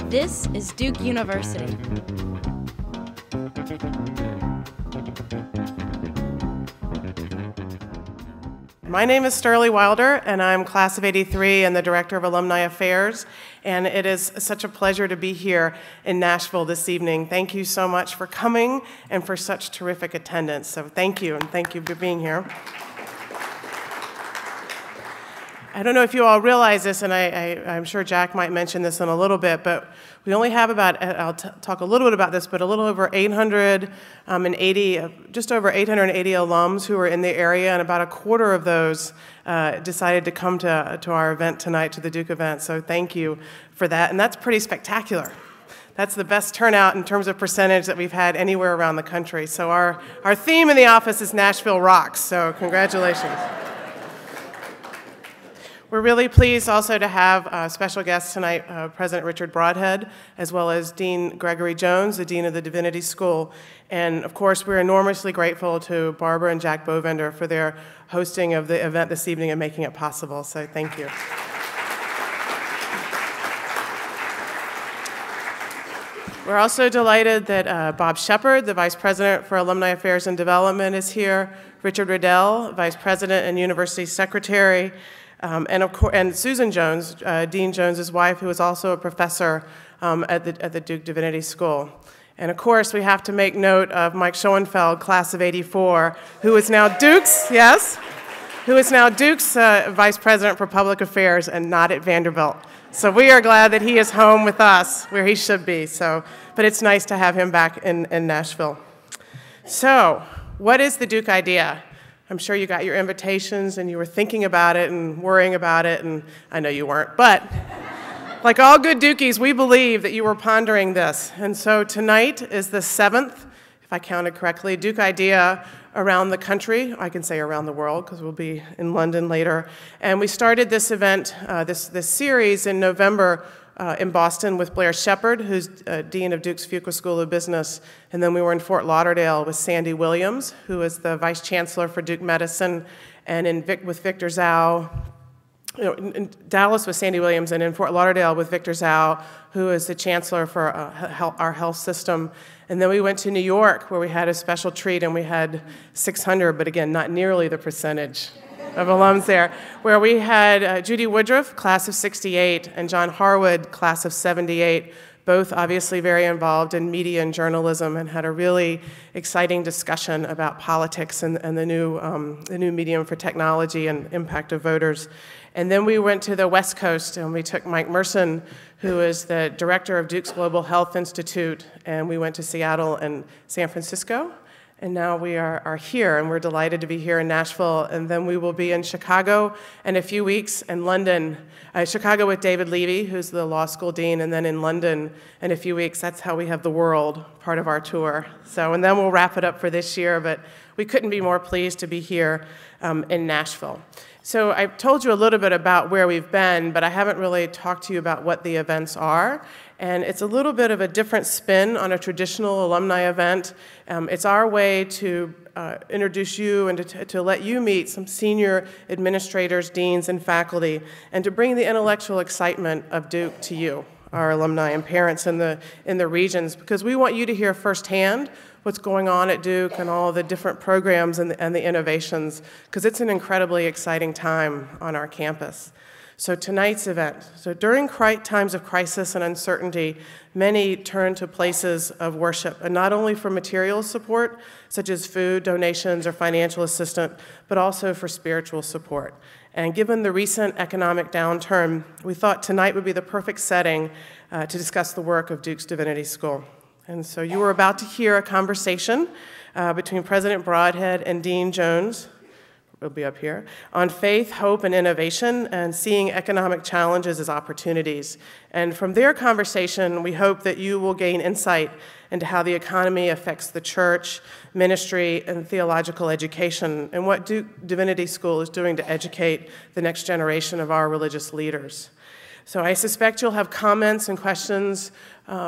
This is Duke University. My name is Sterling Wilder, and I'm class of '83 and the Director of Alumni Affairs, and it is such a pleasure to be here in Nashville this evening. Thank you so much for coming and for such terrific attendance. So thank you, and thank you for being here. I don't know if you all realize this, and I'm sure Jack might mention this in a little bit, but we only have about, I'll talk a little bit about this, but a little over 880, just over 880 alums who are in the area, and about a quarter of those decided to come to our event tonight, to the Duke event, so thank you for that, and that's pretty spectacular. That's the best turnout in terms of percentage that we've had anywhere around the country. So our theme in the office is Nashville Rocks, so congratulations. We're really pleased also to have special guests tonight, President Richard Broadhead, as well as Dean Gregory Jones, the Dean of the Divinity School. And of course, we're enormously grateful to Barbara and Jack Bovender for their hosting of the event this evening and making it possible, so thank you. We're also delighted that Bob Shepard, the Vice President for Alumni Affairs and Development, is here, Richard Riddell, Vice President and University Secretary, and Susan Jones, Dean Jones's wife, who is also a professor at the Duke Divinity School. And of course, we have to make note of Mike Schoenfeld, class of '84, who is now Duke's, yes, who is now Duke's Vice President for Public Affairs and not at Vanderbilt. So we are glad that he is home with us, where he should be. So, but it's nice to have him back in Nashville. So, what is the Duke idea? I'm sure you got your invitations and you were thinking about it and worrying about it, and I know you weren't, but like all good Dukies, we believe that you were pondering this. And so tonight is the 7th, if I counted correctly, Duke idea around the country. I can say around the world because we'll be in London later. And we started this event, this series in November in Boston with Blair Shepard, who's Dean of Duke's Fuqua School of Business. And then we were in Fort Lauderdale with Sandy Williams, who is the Vice Chancellor for Duke Medicine, and with Victor Zhao. In Dallas with Sandy Williams, and in Fort Lauderdale with Victor Zhao, who is the Chancellor for our health system. And then we went to New York, where we had a special treat, and we had 600, but again, not nearly the percentage of alums there, where we had Judy Woodruff, class of '68, and John Harwood, class of '78, both obviously very involved in media and journalism, and had a really exciting discussion about politics and the new medium for technology and impact of voters. And then we went to the West Coast, and we took Mike Merson, who is the director of Duke's Global Health Institute, and we went to Seattle and San Francisco. And now we are here, and we're delighted to be here in Nashville. And then we will be in Chicago in a few weeks, and London. Chicago with David Levy, who's the law school dean, and then in London in a few weeks. That's how we have the world part of our tour. So, and then we'll wrap it up for this year, but we couldn't be more pleased to be here in Nashville. So I've told you a little bit about where we've been, but I haven't really talked to you about what the events are. And it's a little bit of a different spin on a traditional alumni event. It's our way to introduce you and to let you meet some senior administrators, deans, and faculty, and to bring the intellectual excitement of Duke to you, our alumni and parents in the regions, because we want you to hear firsthand what's going on at Duke and all the different programs and the innovations, because it's an incredibly exciting time on our campus. So tonight's event, so during times of crisis and uncertainty, many turn to places of worship, and not only for material support, such as food, donations, or financial assistance, but also for spiritual support. And given the recent economic downturn, we thought tonight would be the perfect setting to discuss the work of Duke's Divinity School. And so you are about to hear a conversation between President Broadhead and Dean Jones, will be up here, on faith, hope, and innovation, and seeing economic challenges as opportunities. And from their conversation, we hope that you will gain insight into how the economy affects the church, ministry, and theological education, and what Duke Divinity School is doing to educate the next generation of our religious leaders. So I suspect you'll have comments and questions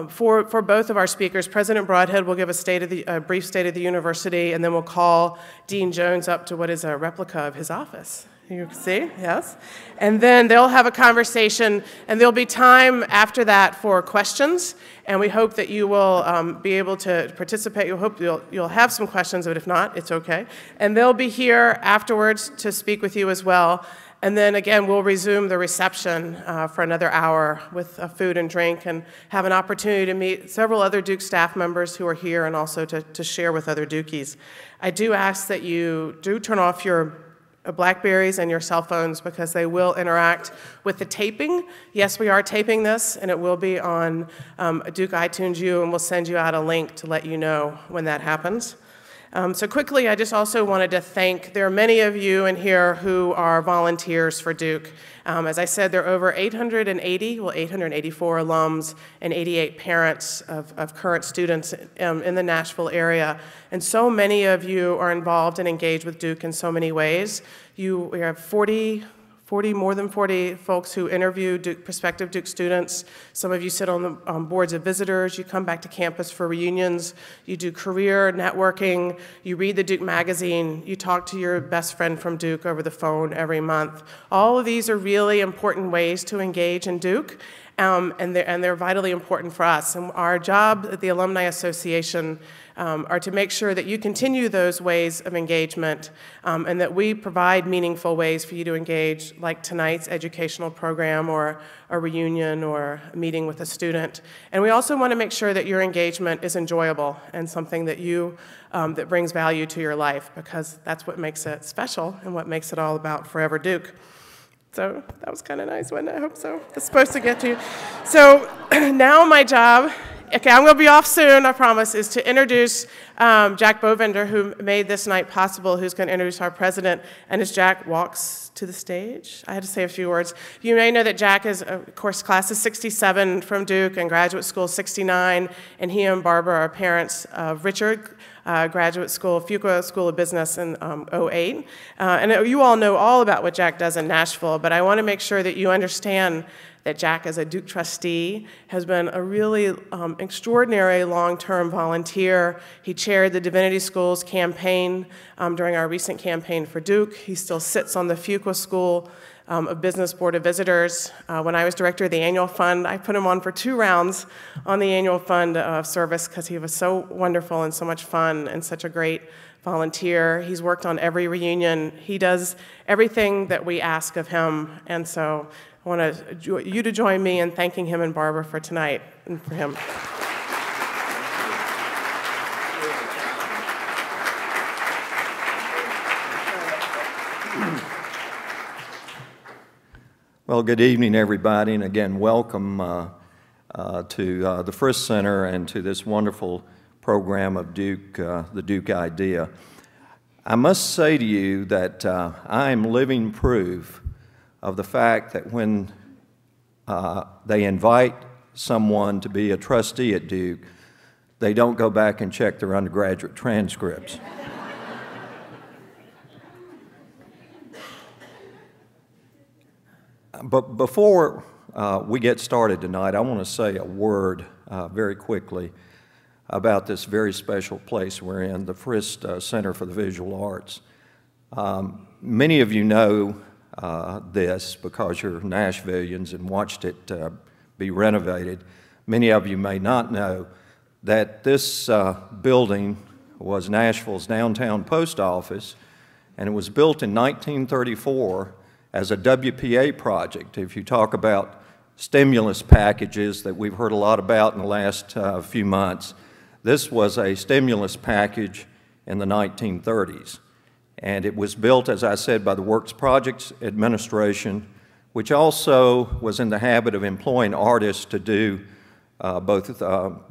for both of our speakers. President Broadhead will give a brief state of the university, and then we'll call Dean Jones up to what is a replica of his office You see, yes. And then they'll have a conversation, and there'll be time after that for questions. And we hope that you will be able to participate. We hope you'll have some questions, but if not, it's okay. And they'll be here afterwards to speak with you as well. And then again, we'll resume the reception for another hour with food and drink, and have an opportunity to meet several other Duke staff members who are here, and also to share with other Dukies. I do ask that you do turn off your Blackberries and your cell phones, because they will interact with the taping. Yes, we are taping this, and it will be on Duke iTunes U, and we'll send you out a link to let you know when that happens. So quickly, I just also wanted to thank, there are many of you in here who are volunteers for Duke. As I said, there are over 884 alums and 88 parents of current students in the Nashville area. And so many of you are involved and engaged with Duke in so many ways. We have more than 40 folks who interview prospective Duke students. Some of you sit on the boards of visitors. You come back to campus for reunions. You do career networking. You read the Duke magazine. You talk to your best friend from Duke over the phone every month. All of these are really important ways to engage in Duke, and they're vitally important for us. And our job at the Alumni Association are to make sure that you continue those ways of engagement, and that we provide meaningful ways for you to engage, like tonight's educational program, or a reunion, or a meeting with a student. And we also want to make sure that your engagement is enjoyable and something that that brings value to your life, because that's what makes it special and what makes it all about Forever Duke. So that was kind of nice, wasn't it? I hope so. It's supposed to get to you. So now my job, okay, I'm going to be off soon, I promise, is to introduce Jack Bovender, who made this night possible, who's going to introduce our president. And as Jack walks to the stage, I had to say a few words. You may know that Jack is, of course, class of 67 from Duke, and graduate school 69, and he and Barbara are parents of Richard, graduate school, Fuqua School of Business in 08. And you all know all about what Jack does in Nashville, but I want to make sure that you understand that Jack, as a Duke trustee, has been a really extraordinary long-term volunteer. He chaired the Divinity School's campaign during our recent campaign for Duke. He still sits on the Fuqua School of Business Board of Visitors. When I was director of the annual fund, I put him on for 2 rounds on the annual fund service, because he was so wonderful and so much fun and such a great volunteer. He's worked on every reunion. He does everything that we ask of him, and so I want you to join me in thanking him and Barbara for tonight and for him. Well, good evening, everybody, and again, welcome to the Frist Center and to this wonderful program of Duke, the Duke Idea. I must say to you that I am living proof of the fact that when they invite someone to be a trustee at Duke, they don't go back and check their undergraduate transcripts. But before we get started tonight, I want to say a word very quickly about this very special place we're in, the Frist Center for the Visual Arts. Many of you know this because you're Nashvillians and watched it be renovated. Many of you may not know that this building was Nashville's downtown post office, and it was built in 1934 as a WPA project. If you talk about stimulus packages that we've heard a lot about in the last few months, this was a stimulus package in the 1930s. And it was built, as I said, by the Works Projects Administration, which also was in the habit of employing artists to do both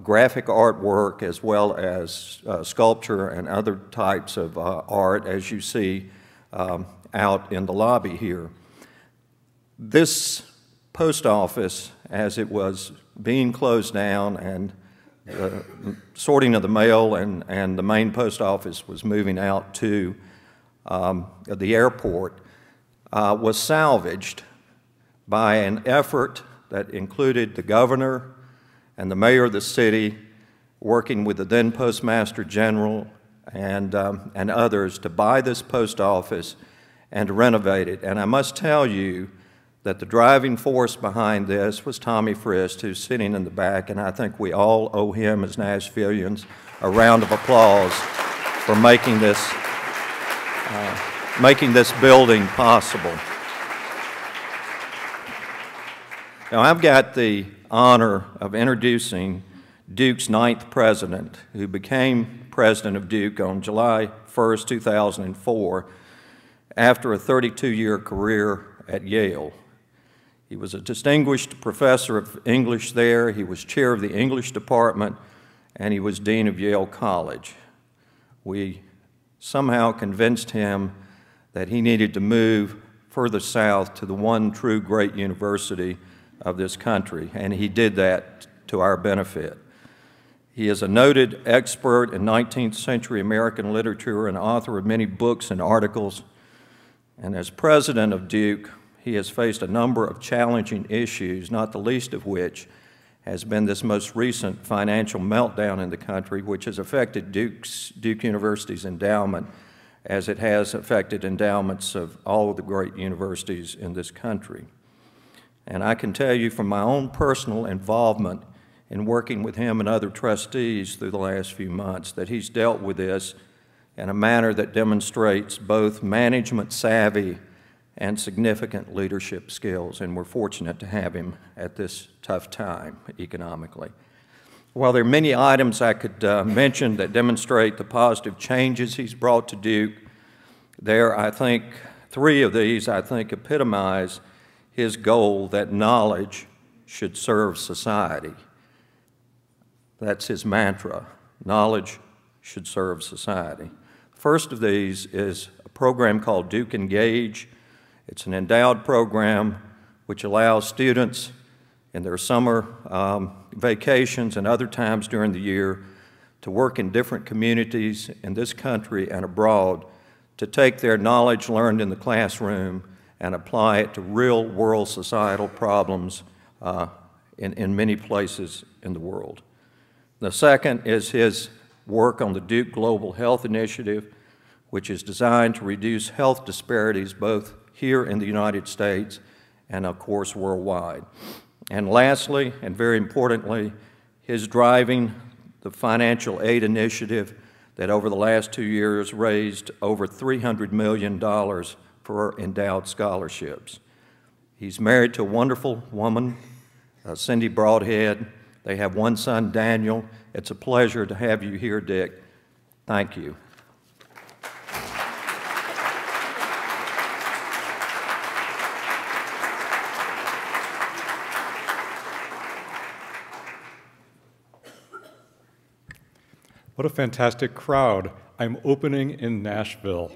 graphic artwork as well as sculpture and other types of art, as you see out in the lobby here. This post office, as it was being closed down and the sorting of the mail and the main post office was moving out to the airport, was salvaged by an effort that included the governor and the mayor of the city working with the then Postmaster General and others to buy this post office and to renovate it. And I must tell you that the driving force behind this was Tommy Frist, who's sitting in the back, and I think we all owe him as Nashvillians a round of applause for making this building possible. Now, I've got the honor of introducing Duke's 9th president, who became president of Duke on July 1st, 2004, after a 32-year career at Yale. He was a distinguished professor of English there, he was chair of the English department, and he was dean of Yale College. We somehow convinced him that he needed to move further south to the one true great university of this country, and he did that to our benefit. He is a noted expert in 19th century American literature and author of many books and articles, and as president of Duke, he has faced a number of challenging issues, not the least of which has been this most recent financial meltdown in the country, which has affected Duke University's endowment as it has affected endowments of all of the great universities in this country. And I can tell you from my own personal involvement in working with him and other trustees through the last few months that he's dealt with this in a manner that demonstrates both management savvy and significant leadership skills, and we're fortunate to have him at this tough time economically. While there are many items I could mention that demonstrate the positive changes he's brought to Duke, I think, 3 of these, epitomize his goal that knowledge should serve society. That's his mantra, knowledge should serve society. First of these is a program called Duke Engage. It's an endowed program which allows students in their summer vacations and other times during the year to work in different communities in this country and abroad to take their knowledge learned in the classroom and apply it to real-world societal problems in many places in the world. The second is his work on the Duke Global Health Initiative, which is designed to reduce health disparities both here in the United States and, of course, worldwide. And lastly, and very importantly, his driving the financial aid initiative that over the last 2 years raised over $300 million for endowed scholarships. He's married to a wonderful woman, Cindy Broadhead. They have one son, Daniel. It's a pleasure to have you here, Dick. Thank you. What a fantastic crowd. I'm opening in Nashville.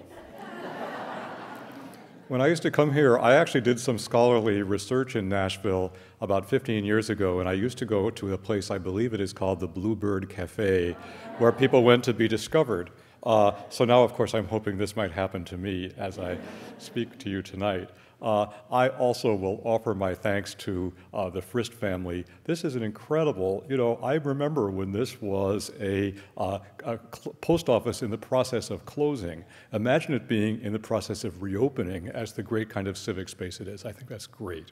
When I used to come here, I actually did some scholarly research in Nashville about 15 years ago, and I used to go to a place, I believe it is called the Bluebird Cafe, where people went to be discovered. So now, of course, I'm hoping this might happen to me as I speak to you tonight. I also will offer my thanks to the Frist family. This is an incredible, I remember when this was a post office in the process of closing. Imagine it being in the process of reopening as the great kind of civic space it is. I think that's great.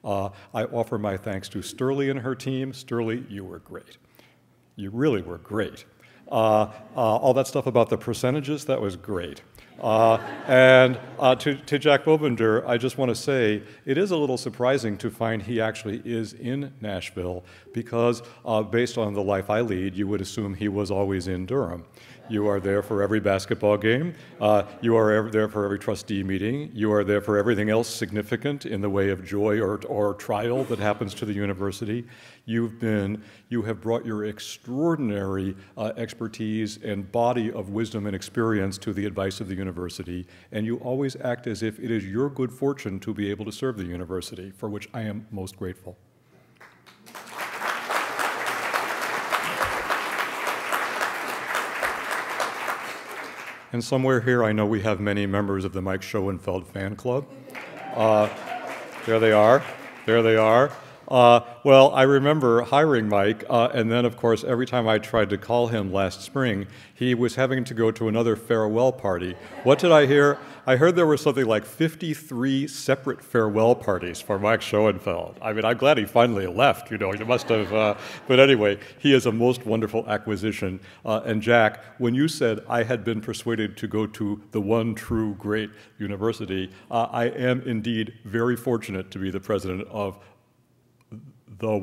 I offer my thanks to Sterling and her team. Sterling, you were great. You really were great. All that stuff about the percentages, that was great. And to Jack Bobender, I just want to say it is a little surprising to find he actually is in Nashville because based on the life I lead, you would assume he was always in Durham. You are there for every basketball game. You are there for every trustee meeting. You are there for everything else significant in the way of joy or trial that happens to the university. You have brought your extraordinary expertise and body of wisdom and experience to the advice of the university, and you always act as if it is your good fortune to be able to serve the university, for which I am most grateful. And somewhere here, I know we have many members of the Mike Schoenfeld fan club. There they are. There they are. Well, I remember hiring Mike, and then, of course, every time I tried to call him last spring, he was having to go to another farewell party. What did I hear? I heard there were something like 53 separate farewell parties for Mike Schoenfeld. I mean, I'm glad he finally left, you know, he must have, but anyway, he is a most wonderful acquisition. And Jack, when you said I had been persuaded to go to the one true great university, I am indeed very fortunate to be the president of the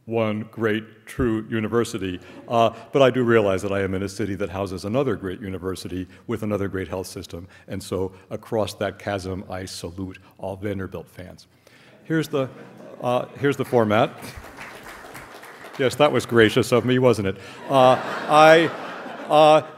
one great true university. But I do realize that I am in a city that houses another great university with another great health system. And so across that chasm, I salute all Vanderbilt fans. Here's the format. Yes, that was gracious of me, wasn't it?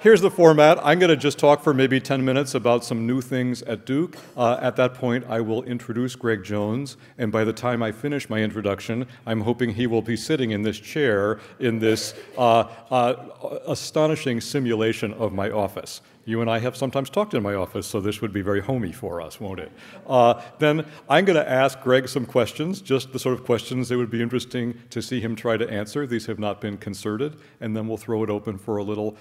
Here's the format. I'm going to just talk for maybe 10 minutes about some new things at Duke. At that point, I will introduce Greg Jones, and by the time I finish my introduction, I'm hoping he will be sitting in this chair in this astonishing simulation of my office. You and I have sometimes talked in my office, so this would be very homey for us, won't it? Then I'm going to ask Greg some questions, just the sort of questions that would be interesting to see him try to answer. These have not been concerted, and then we'll throw it open for a little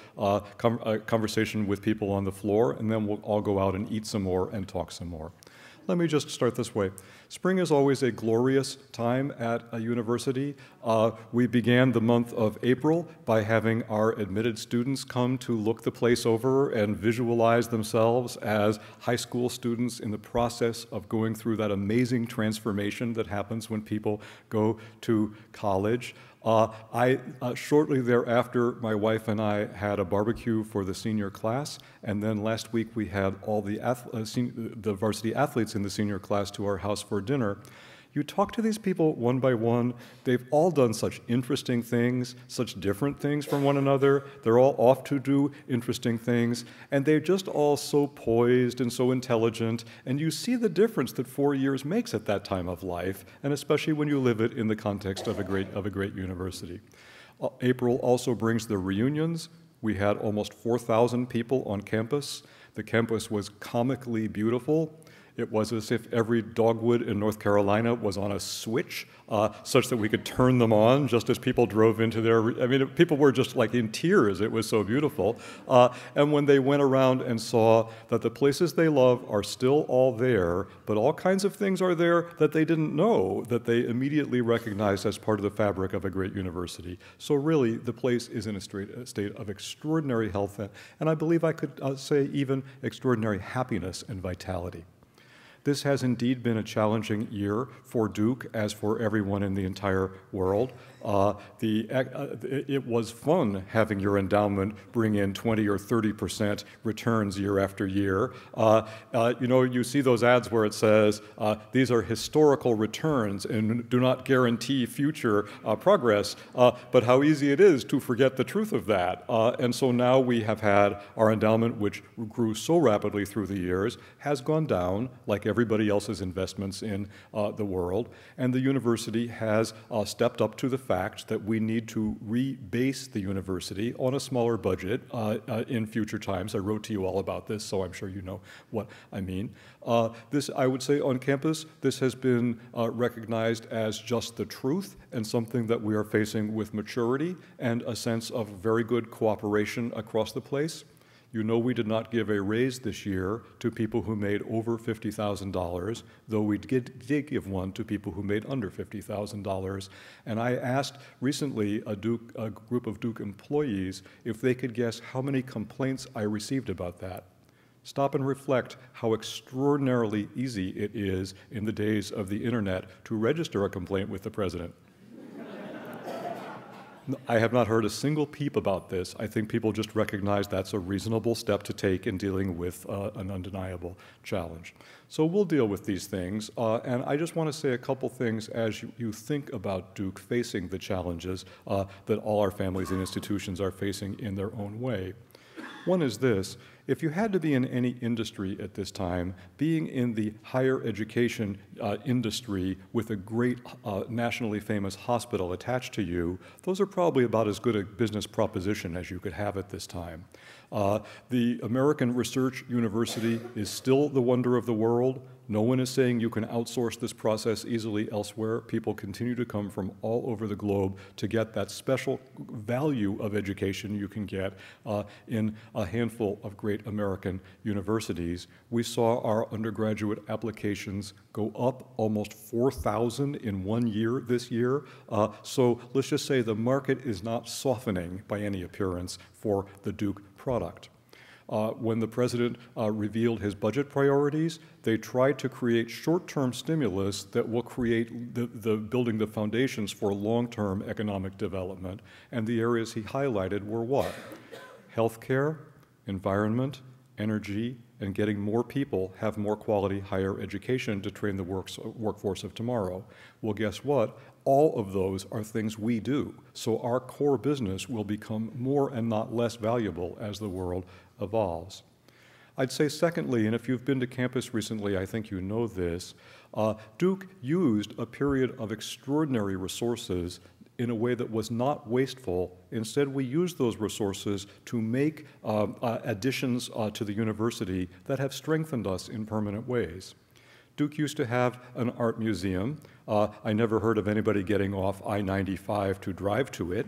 conversation with people on the floor, and then we'll all go out and eat some more and talk some more. Let me just start this way. Spring is always a glorious time at a university. We began the month of April by having our admitted students come to look the place over and visualize themselves as high school students in the process of going through that amazing transformation that happens when people go to college. Shortly thereafter, my wife and I had a barbecue for the senior class, and then last week we had all the varsity athletes in the senior class to our house for dinner. You talk to these people one by one, they've all done such interesting things, such different things from one another, they're all off to do interesting things, and they're just all so poised and so intelligent, and you see the difference that 4 years makes at that time of life, and especially when you live it in the context of a great university. April also brings the reunions. We had almost 4,000 people on campus. The campus was comically beautiful. It was as if every dogwood in North Carolina was on a switch, such that we could turn them on just as people drove into their, I mean, people were just like in tears. It was so beautiful. And when they went around and saw that the places they love are still all there, but all kinds of things are there that they didn't know, that they immediately recognized as part of the fabric of a great university. So really, the place is in a state of extraordinary health, and I believe I could say even extraordinary happiness and vitality. This has indeed been a challenging year for Duke, as for everyone in the entire world. It was fun having your endowment bring in 20 or 30% returns year after year. You know, you see those ads where it says, these are historical returns and do not guarantee future progress, but how easy it is to forget the truth of that. And so now we have had our endowment, which grew so rapidly through the years, has gone down, like everybody else's investments in the world, and the university has stepped up to the fact that we need to rebase the university on a smaller budget in future times. I wrote to you all about this, so I'm sure you know what I mean. This, I would say, on campus, this has been recognized as just the truth and something that we are facing with maturity and a sense of very good cooperation across the place. You know we did not give a raise this year to people who made over $50,000, though we did give one to people who made under $50,000. And I asked recently a group of Duke employees if they could guess how many complaints I received about that. Stop and reflect how extraordinarily easy it is in the days of the internet to register a complaint with the president. I have not heard a single peep about this. I think people just recognize that's a reasonable step to take in dealing with an undeniable challenge. So we'll deal with these things, and I just want to say a couple things as you think about Duke facing the challenges that all our families and institutions are facing in their own way. One is this: If you had to be in any industry at this time, being in the higher education industry with a great nationally famous hospital attached to you, those are probably about as good a business proposition as you could have at this time. The American Research University is still the wonder of the world. No one is saying you can outsource this process easily elsewhere. People continue to come from all over the globe to get that special value of education you can get in a handful of great American universities. We saw our undergraduate applications go up almost 4,000 in 1 year this year. So let's just say the market is not softening by any appearance for the Duke product. When the president revealed his budget priorities, they tried to create short-term stimulus that will create building the foundations for long-term economic development. And the areas he highlighted were what? Healthcare, environment, energy, and getting more people have more quality higher education to train the workforce of tomorrow. Well, guess what? All of those are things we do. So our core business will become more and not less valuable as the world evolves. I'd say secondly, and if you've been to campus recently, I think you know this, Duke used a period of extraordinary resources in a way that was not wasteful. Instead, we used those resources to make additions to the university that have strengthened us in permanent ways. Duke used to have an art museum. I never heard of anybody getting off I-95 to drive to it.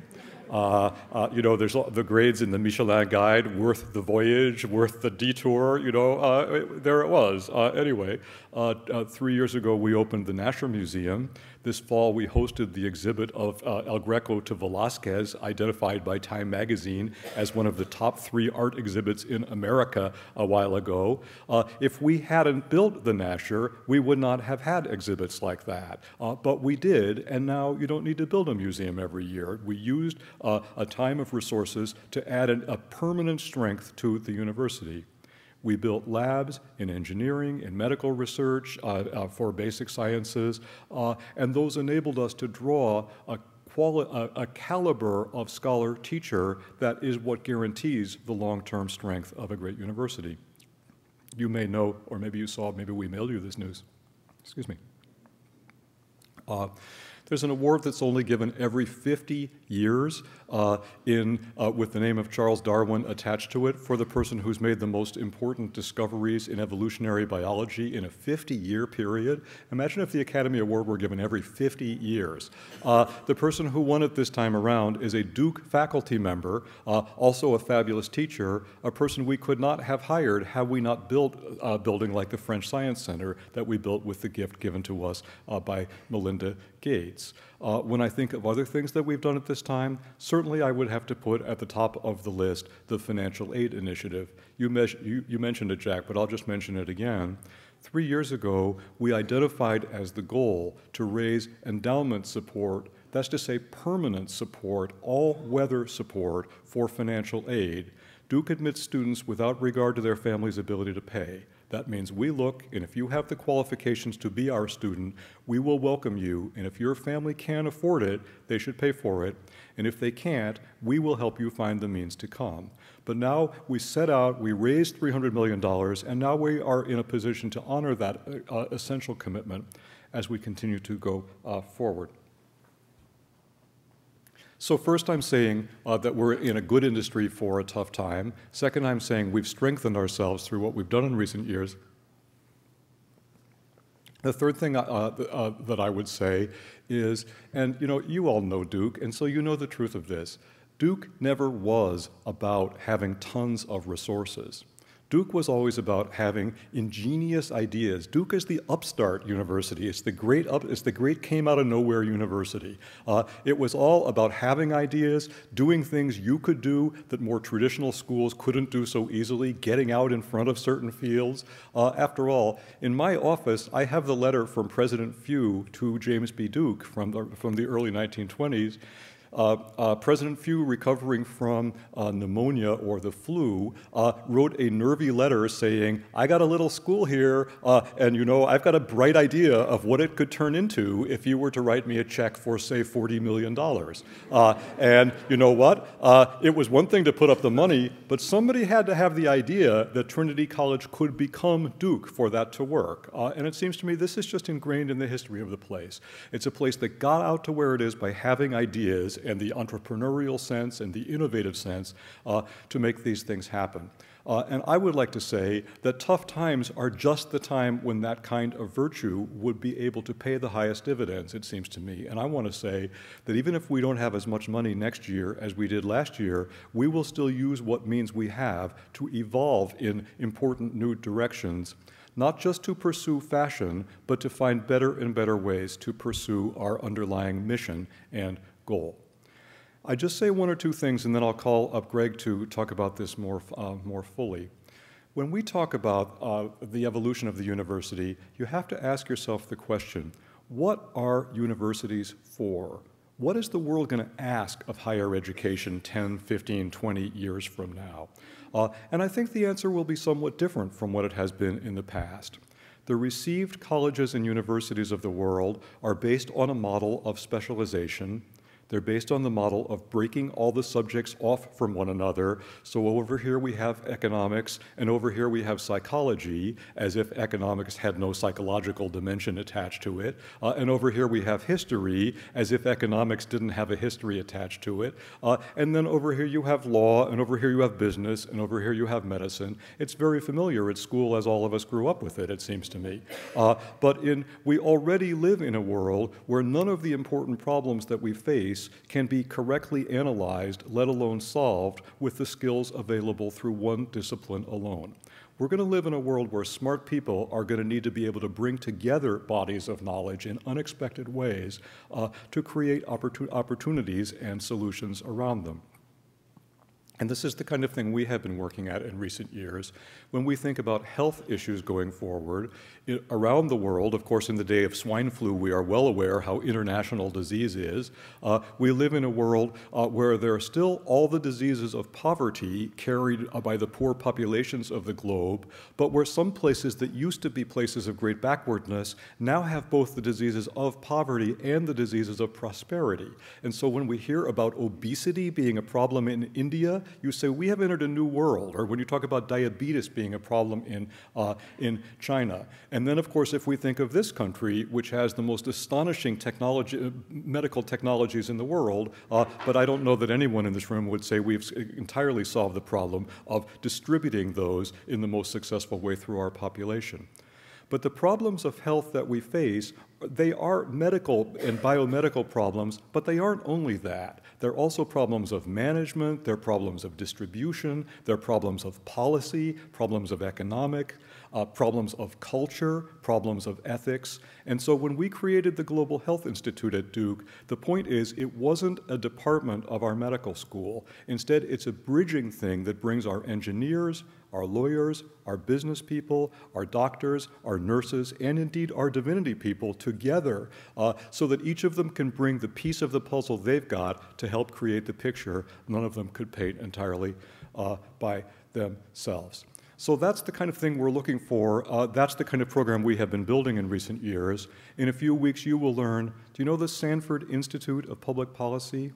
You know, there's the grades in the Michelin Guide, worth the voyage, worth the detour, you know, there it was. Anyway, 3 years ago, we opened the Nasher Museum. This fall, we hosted the exhibit of El Greco to Velázquez, identified by Time magazine as one of the top 3 art exhibits in America a while ago. If we hadn't built the Nasher, we would not have had exhibits like that. But we did, and now you don't need to build a museum every year. We used a time of resources to add a permanent strength to the university. We built labs in engineering, in medical research, for basic sciences, and those enabled us to draw a caliber of scholar-teacher that is what guarantees the long-term strength of a great university. You may know, or maybe you saw, maybe we mailed you this news. Excuse me. There's an award that's only given every 50 years with the name of Charles Darwin attached to it for the person who's made the most important discoveries in evolutionary biology in a 50-year period. Imagine if the Academy Award were given every 50 years. The person who won it this time around is a Duke faculty member, also a fabulous teacher, a person we could not have hired had we not built a building like the French Science Center that we built with the gift given to us by Melinda Gates. When I think of other things that we've done at this time, certainly I would have to put at the top of the list the financial aid initiative. You mentioned it, Jack, but I'll just mention it again. 3 years ago, we identified as the goal to raise endowment support, that's to say permanent support, all-weather support for financial aid. Duke admits students without regard to their family's ability to pay. That means we look, and if you have the qualifications to be our student, we will welcome you, and if your family can afford it, they should pay for it, and if they can't, we will help you find the means to come. But now we set out, we raised $300 million, and now we are in a position to honor that essential commitment as we continue to go forward. So first I'm saying that we're in a good industry for a tough time. Second, I'm saying we've strengthened ourselves through what we've done in recent years. The third thing that I would say is, and you know, you all know Duke, and so you know the truth of this. Duke never was about having tons of resources. Duke was always about having ingenious ideas. Duke is the upstart university. It's the great came out of nowhere university. It was all about having ideas, doing things you could do that more traditional schools couldn't do so easily, getting out in front of certain fields. After all, in my office, I have the letter from President Few to James B. Duke from the early 1920s. President Few, recovering from pneumonia or the flu, wrote a nervy letter saying, I got a little school here, and you know, I've got a bright idea of what it could turn into if you were to write me a check for, say, $40 million. And you know what? It was one thing to put up the money, but somebody had to have the idea that Trinity College could become Duke for that to work. And it seems to me this is just ingrained in the history of the place. It's a place that got out to where it is by having ideas and the entrepreneurial sense and the innovative sense to make these things happen. And I would like to say that tough times are just the time when that kind of virtue would be able to pay the highest dividends, it seems to me. And I want to say that even if we don't have as much money next year as we did last year, we will still use what means we have to evolve in important new directions, not just to pursue fashion, but to find better and better ways to pursue our underlying mission and goal. I just say one or two things, and then I'll call up Greg to talk about this more fully. When we talk about the evolution of the university, you have to ask yourself the question, what are universities for? What is the world going to ask of higher education 10, 15, 20 years from now? And I think the answer will be somewhat different from what it has been in the past. The received colleges and universities of the world are based on a model of specialization. They're based on the model of breaking all the subjects off from one another. So over here we have economics, and over here we have psychology, as if economics had no psychological dimension attached to it. And over here we have history, as if economics didn't have a history attached to it. And then over here you have law, and over here you have business, and over here you have medicine. It's very familiar at school, as all of us grew up with it, it seems to me. But we already live in a world where none of the important problems that we face can be correctly analyzed, let alone solved, with the skills available through one discipline alone. We're going to live in a world where smart people are going to need to be able to bring together bodies of knowledge in unexpected ways to create opportunities and solutions around them. And this is the kind of thing we have been working at in recent years. When we think about health issues going forward, around the world, of course, in the day of swine flu, we are well aware how international disease is. We live in a world where there are still all the diseases of poverty carried by the poor populations of the globe, but where some places that used to be places of great backwardness now have both the diseases of poverty and the diseases of prosperity. And so when we hear about obesity being a problem in India, you say, we have entered a new world. Or when you talk about diabetes being a problem in China. And then, of course, if we think of this country, which has the most astonishing medical technologies in the world, but I don't know that anyone in this room would say we've entirely solved the problem of distributing those in the most successful way through our population. But the problems of health that we face, they are medical and biomedical problems, but they aren't only that. They're also problems of management, they're problems of distribution, they're problems of policy, problems of economic, problems of culture, problems of ethics. And so when we created the Global Health Institute at Duke, the point is it wasn't a department of our medical school. Instead, it's a bridging thing that brings our engineers, our lawyers, our business people, our doctors, our nurses, and indeed our divinity people together so that each of them can bring the piece of the puzzle they've got to help create the picture none of them could paint entirely by themselves. So that's the kind of thing we're looking for. That's the kind of program we have been building in recent years. In a few weeks, you will learn, do you know the Sanford Institute of Public Policy?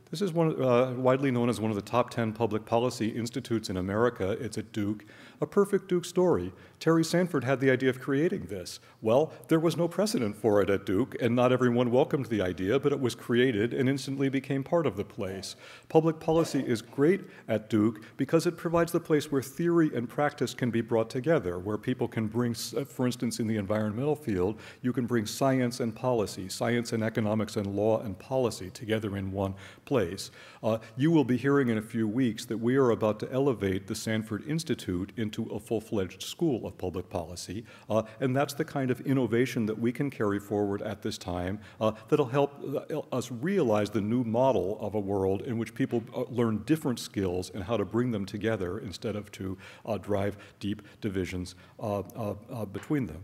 This is widely known as one of the top 10 public policy institutes in America. It's at Duke. A perfect Duke story. Terry Sanford had the idea of creating this. Well, there was no precedent for it at Duke, and not everyone welcomed the idea, but it was created and instantly became part of the place. Public policy is great at Duke because it provides the place where theory and practice can be brought together, where people can bring, for instance, in the environmental field, you can bring science and policy, science and economics and law and policy together in one place. You will be hearing in a few weeks that we are about to elevate the Sanford Institute into a full-fledged school of public policy, and that's the kind of innovation that we can carry forward at this time that'll help us realize the new model of a world in which people learn different skills and how to bring them together instead of to drive deep divisions between them.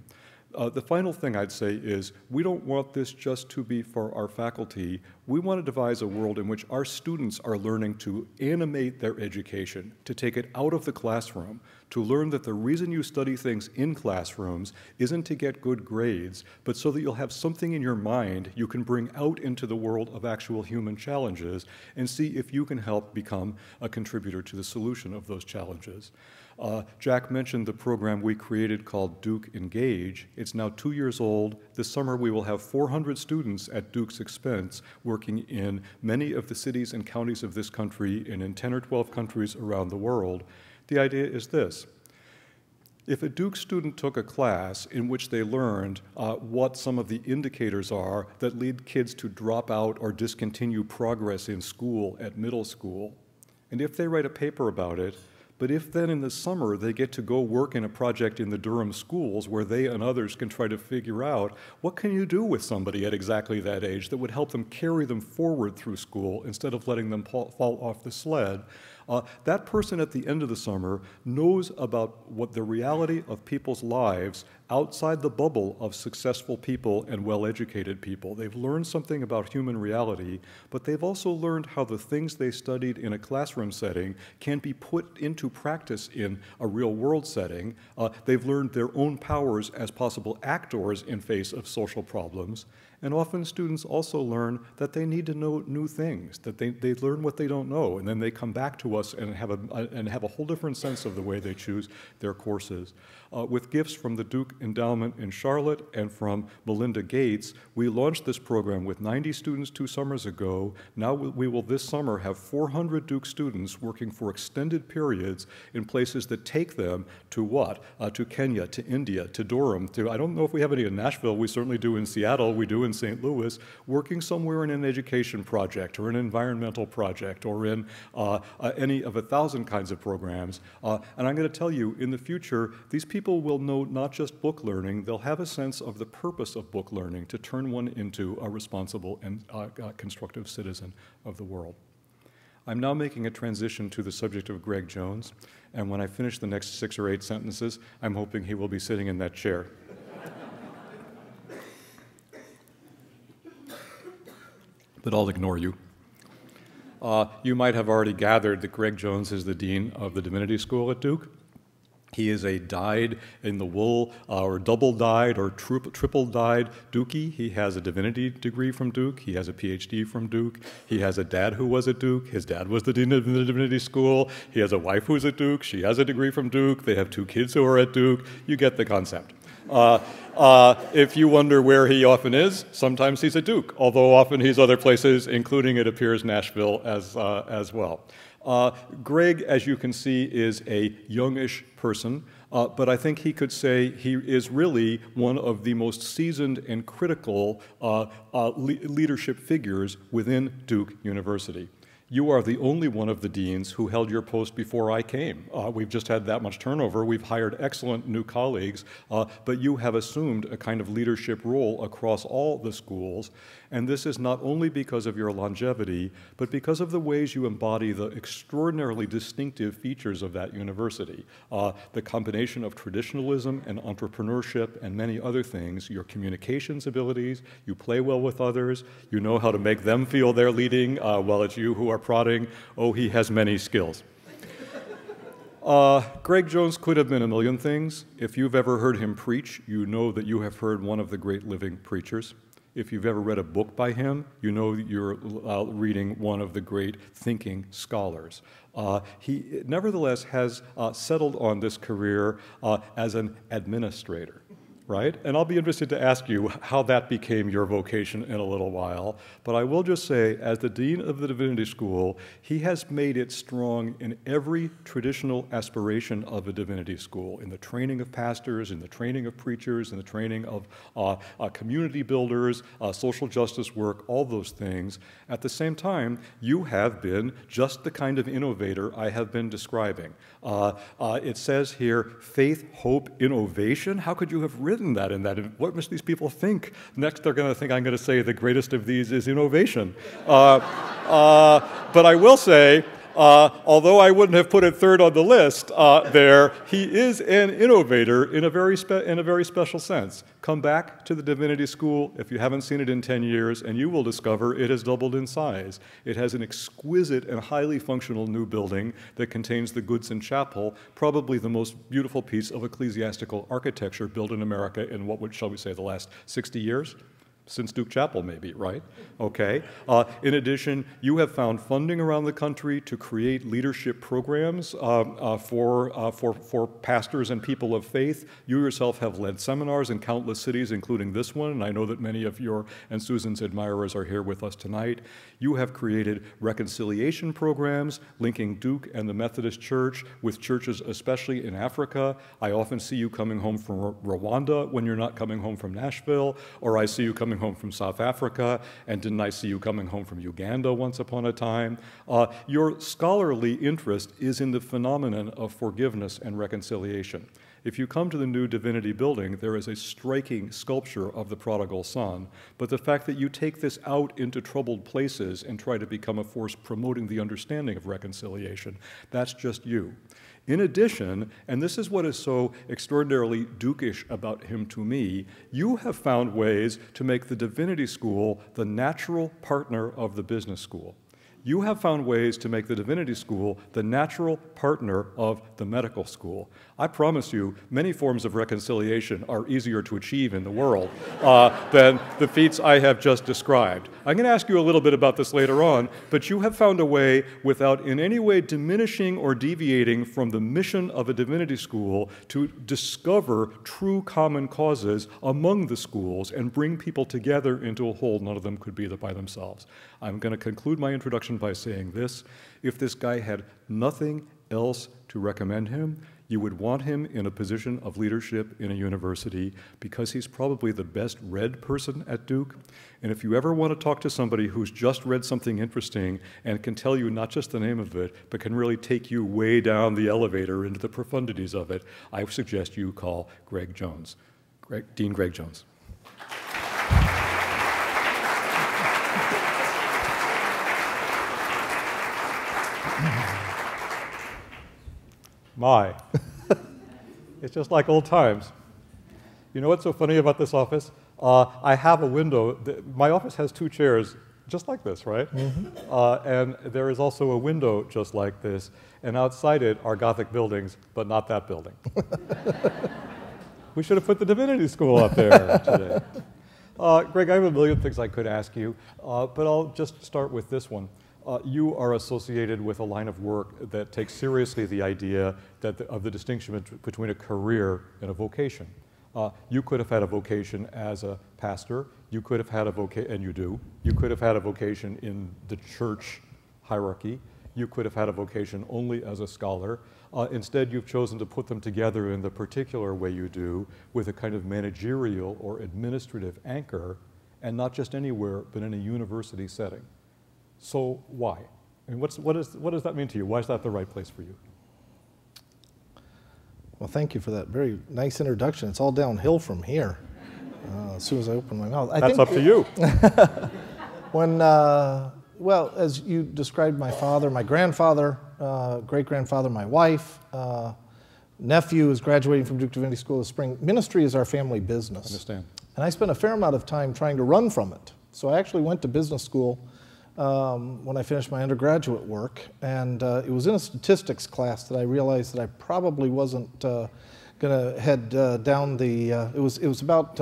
The final thing I'd say is we don't want this just to be for our faculty. We want to devise a world in which our students are learning to animate their education, to take it out of the classroom, to learn that the reason you study things in classrooms isn't to get good grades, but so that you'll have something in your mind you can bring out into the world of actual human challenges and see if you can help become a contributor to the solution of those challenges. Jack mentioned the program we created called Duke Engage. It's now 2 years old. This summer we will have 400 students at Duke's expense working in many of the cities and counties of this country and in 10 or 12 countries around the world. The idea is this. If a Duke student took a class in which they learned what some of the indicators are that lead kids to drop out or discontinue progress in school at middle school, and if they write a paper about it, but if then in the summer they get to go work in a project in the Durham schools where they and others can try to figure out what can you do with somebody at exactly that age that would help them carry them forward through school instead of letting them fall off the sled, that person at the end of the summer knows about what the reality of people's lives outside the bubble of successful people and well-educated people. They've learned something about human reality, but they've also learned how the things they studied in a classroom setting can be put into practice in a real-world setting. They've learned their own powers as possible actors in face of social problems. And often students also learn that they need to know new things, that they learn what they don't know, and then they come back to us and have a whole different sense of the way they choose their courses. With gifts from the Duke Endowment in Charlotte and from Melinda Gates, we launched this program with 90 students 2 summers ago. Now we will this summer have 400 Duke students working for extended periods in places that take them to what? To Kenya, to India, to Durham, to, I don't know if we have any in Nashville, we certainly do in Seattle, we do in St. Louis, working somewhere in an education project or an environmental project or in any of 1,000 kinds of programs. And I'm going to tell you, in the future, these people will know not just book learning, they'll have a sense of the purpose of book learning to turn one into a responsible and constructive citizen of the world. I'm now making a transition to the subject of Greg Jones, and when I finish the next 6 or 8 sentences, I'm hoping he will be sitting in that chair. But I'll ignore you. You might have already gathered that Greg Jones is the Dean of the Divinity School at Duke. He is a dyed-in-the-wool or double-dyed or triple-dyed Dookie. He has a divinity degree from Duke. He has a PhD from Duke. He has a dad who was at Duke. His dad was the dean of the Divinity School. He has a wife who's at Duke. She has a degree from Duke. They have 2 kids who are at Duke. You get the concept. If you wonder where he often is, sometimes he's at Duke, although often he's other places, including, it appears, Nashville as well. Greg, as you can see, is a youngish person, but I think he could say he is really one of the most seasoned and critical leadership figures within Duke University. You are the only one of the deans who held your post before I came. We've just had that much turnover. We've hired excellent new colleagues, but you have assumed a kind of leadership role across all the schools. And this is not only because of your longevity, but because of the ways you embody the extraordinarily distinctive features of that university. The combination of traditionalism and entrepreneurship and many other things, your communications abilities, you play well with others, you know how to make them feel they're leading while it's you who are prodding. Oh, he has many skills. Greg Jones could have been a million things. If you've ever heard him preach, you know that you have heard one of the great living preachers. If you've ever read a book by him, you know that you're reading one of the great thinking scholars. He nevertheless has settled on this career as an administrator. Right? And I'll be interested to ask you how that became your vocation in a little while. But I will just say, as the Dean of the Divinity School, he has made it strong in every traditional aspiration of a divinity school, in the training of pastors, in the training of preachers, in the training of community builders, social justice work, all those things. At the same time, you have been just the kind of innovator I have been describing. It says here, faith, hope, innovation. How could you have written that in that? What must these people think? Next, they're going to think I'm going to say the greatest of these is innovation. But I will say, Although I wouldn't have put it third on the list there, he is an innovator in a very special sense. Come back to the Divinity School if you haven't seen it in 10 years, and you will discover it has doubled in size. It has an exquisite and highly functional new building that contains the Goodson Chapel, probably the most beautiful piece of ecclesiastical architecture built in America in what shall we say, the last 60 years? Since Duke Chapel, maybe, right? Okay. In addition, you have found funding around the country to create leadership programs for pastors and people of faith. You yourself have led seminars in countless cities, including this one, and I know that many of your and Susan's admirers are here with us tonight. You have created reconciliation programs linking Duke and the Methodist Church with churches, especially in Africa. I often see you coming home from Rwanda when you're not coming home from Nashville, or I see you coming home from South Africa, and didn't I see you coming home from Uganda once upon a time? Your scholarly interest is in the phenomenon of forgiveness and reconciliation. If you come to the new Divinity building, there is a striking sculpture of the prodigal son, but the fact that you take this out into troubled places and try to become a force promoting the understanding of reconciliation, that's just you. In addition, and this is what is so extraordinarily Dukish about him to me, you have found ways to make the Divinity School the natural partner of the business school. You have found ways to make the Divinity School the natural partner of the medical school. I promise you, many forms of reconciliation are easier to achieve in the world than the feats I have just described. I'm going to ask you a little bit about this later on, but you have found a way, without in any way diminishing or deviating from the mission of a Divinity School, to discover true common causes among the schools and bring people together into a whole. None of them could be there by themselves. I'm going to conclude my introduction by saying this: if this guy had nothing else to recommend him, you would want him in a position of leadership in a university, because he's probably the best read person at Duke. And if you ever want to talk to somebody who's just read something interesting and can tell you not just the name of it, but can really take you way down the elevator into the profundities of it, I suggest you call Greg Jones. Dean Greg Jones. My, it's just like old times. You know what's so funny about this office? I have a window. My office has two chairs just like this, right? Mm-hmm. And there is also a window just like this. And outside it are Gothic buildings, but not that building. We should have put the Divinity School up there today. Greg, I have a million things I could ask you, but I'll just start with this one. You are associated with a line of work that takes seriously the idea that of the distinction between a career and a vocation. You could have had a vocation as a pastor. You could have had a vocation, and you do. You could have had a vocation in the church hierarchy. You could have had a vocation only as a scholar. Instead, you've chosen to put them together in the particular way you do, with a kind of managerial or administrative anchor, and not just anywhere, but in a university setting. So why? I mean, what does that mean to you? Why is that the right place for you? Well, thank you for that very nice introduction. It's all downhill from here. As soon as I open my mouth. That's up to you. When, well, as you described my father, my grandfather, great-grandfather, my wife, nephew is graduating from Duke Divinity School this spring. Ministry is our family business. I understand. And I spent a fair amount of time trying to run from it. So I actually went to business school when I finished my undergraduate work, and it was in a statistics class that I realized that I probably wasn't going to head down the, it was about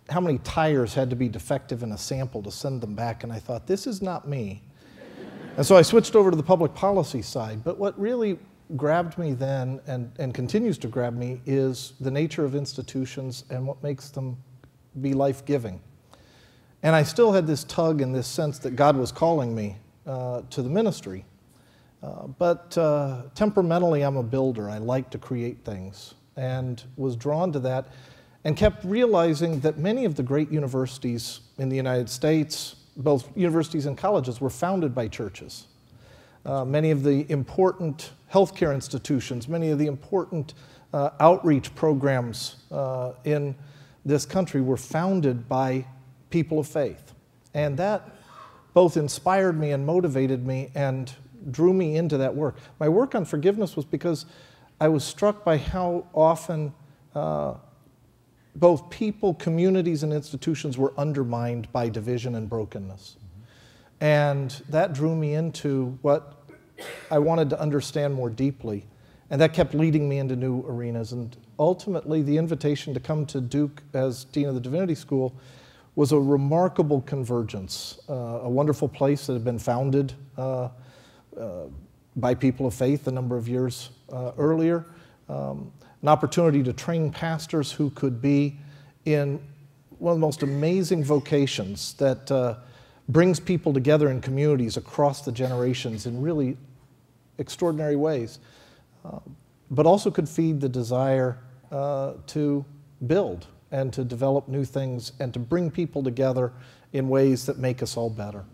how many tires had to be defective in a sample to send them back, and I thought, this is not me. And so I switched over to the public policy side. But what really grabbed me then, and continues to grab me, is the nature of institutions and what makes them be life-giving. And I still had this tug and this sense that God was calling me to the ministry. But temperamentally, I'm a builder. I like to create things, and was drawn to that, and kept realizing that many of the great universities in the United States, both universities and colleges, were founded by churches. Many of the important healthcare institutions, many of the important outreach programs in this country were founded by people of faith. And that both inspired me and motivated me and drew me into that work. My work on forgiveness was because I was struck by how often both people, communities, and institutions were undermined by division and brokenness. And that drew me into what I wanted to understand more deeply. And that kept leading me into new arenas. And ultimately, the invitation to come to Duke as Dean of the Divinity School was a remarkable convergence, a wonderful place that had been founded by people of faith a number of years earlier, an opportunity to train pastors who could be in one of the most amazing vocations that brings people together in communities across the generations in really extraordinary ways, but also could feed the desire to build and to develop new things and to bring people together in ways that make us all better.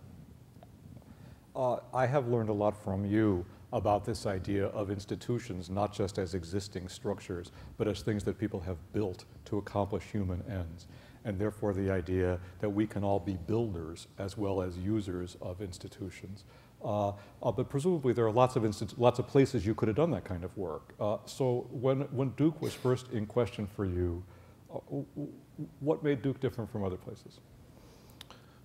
I have learned a lot from you about this idea of institutions, not just as existing structures, but as things that people have built to accomplish human ends. And therefore the idea that we can all be builders as well as users of institutions. But presumably there are lots of places you could have done that kind of work. So when Duke was first in question for you, what made Duke different from other places?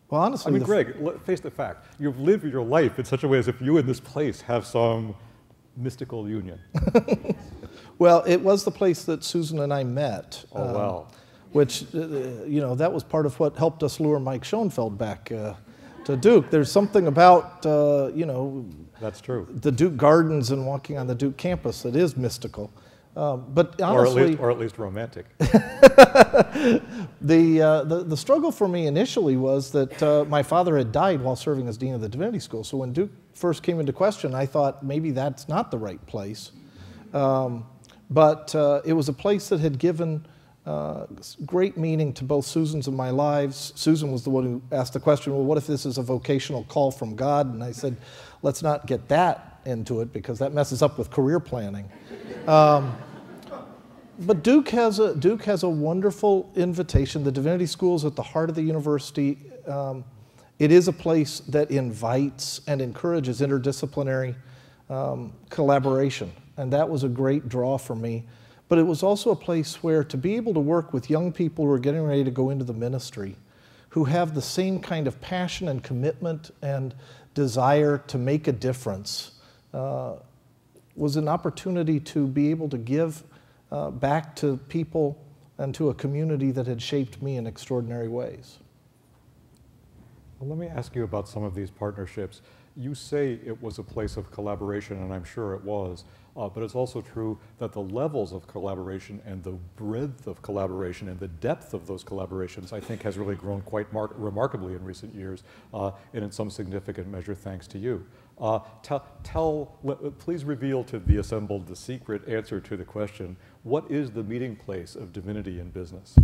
Well, honestly, I mean, Greg, face the fact. You've lived your life in such a way as if you and this place have some mystical union. Well, it was the place that Susan and I met. Oh, wow. Which, you know, that was part of what helped us lure Mike Schoenfeld back to Duke. There's something about, you know, that's true. The Duke Gardens and walking on the Duke campus that is mystical. But honestly, or at least romantic. The struggle for me initially was that my father had died while serving as dean of the Divinity School. So when Duke first came into question, I thought maybe that's not the right place. But it was a place that had given great meaning to both Susan's and my lives. Susan was the one who asked the question, well, what if this is a vocational call from God? And I said, let's not get that into it because that messes up with career planning. But Duke has a wonderful invitation. The Divinity School is at the heart of the university. It is a place that invites and encourages interdisciplinary collaboration, and that was a great draw for me. But it was also a place where to be able to work with young people who are getting ready to go into the ministry, who have the same kind of passion and commitment and desire to make a difference, was an opportunity to be able to give back to people and to a community that had shaped me in extraordinary ways. Well, let me ask you about some of these partnerships. You say it was a place of collaboration, and I'm sure it was, but it's also true that the levels of collaboration and the breadth of collaboration and the depth of those collaborations, I think, has really grown quite remarkably in recent years, and in some significant measure thanks to you. Please reveal to the assembled the secret answer to the question, what is the meeting place of divinity in business?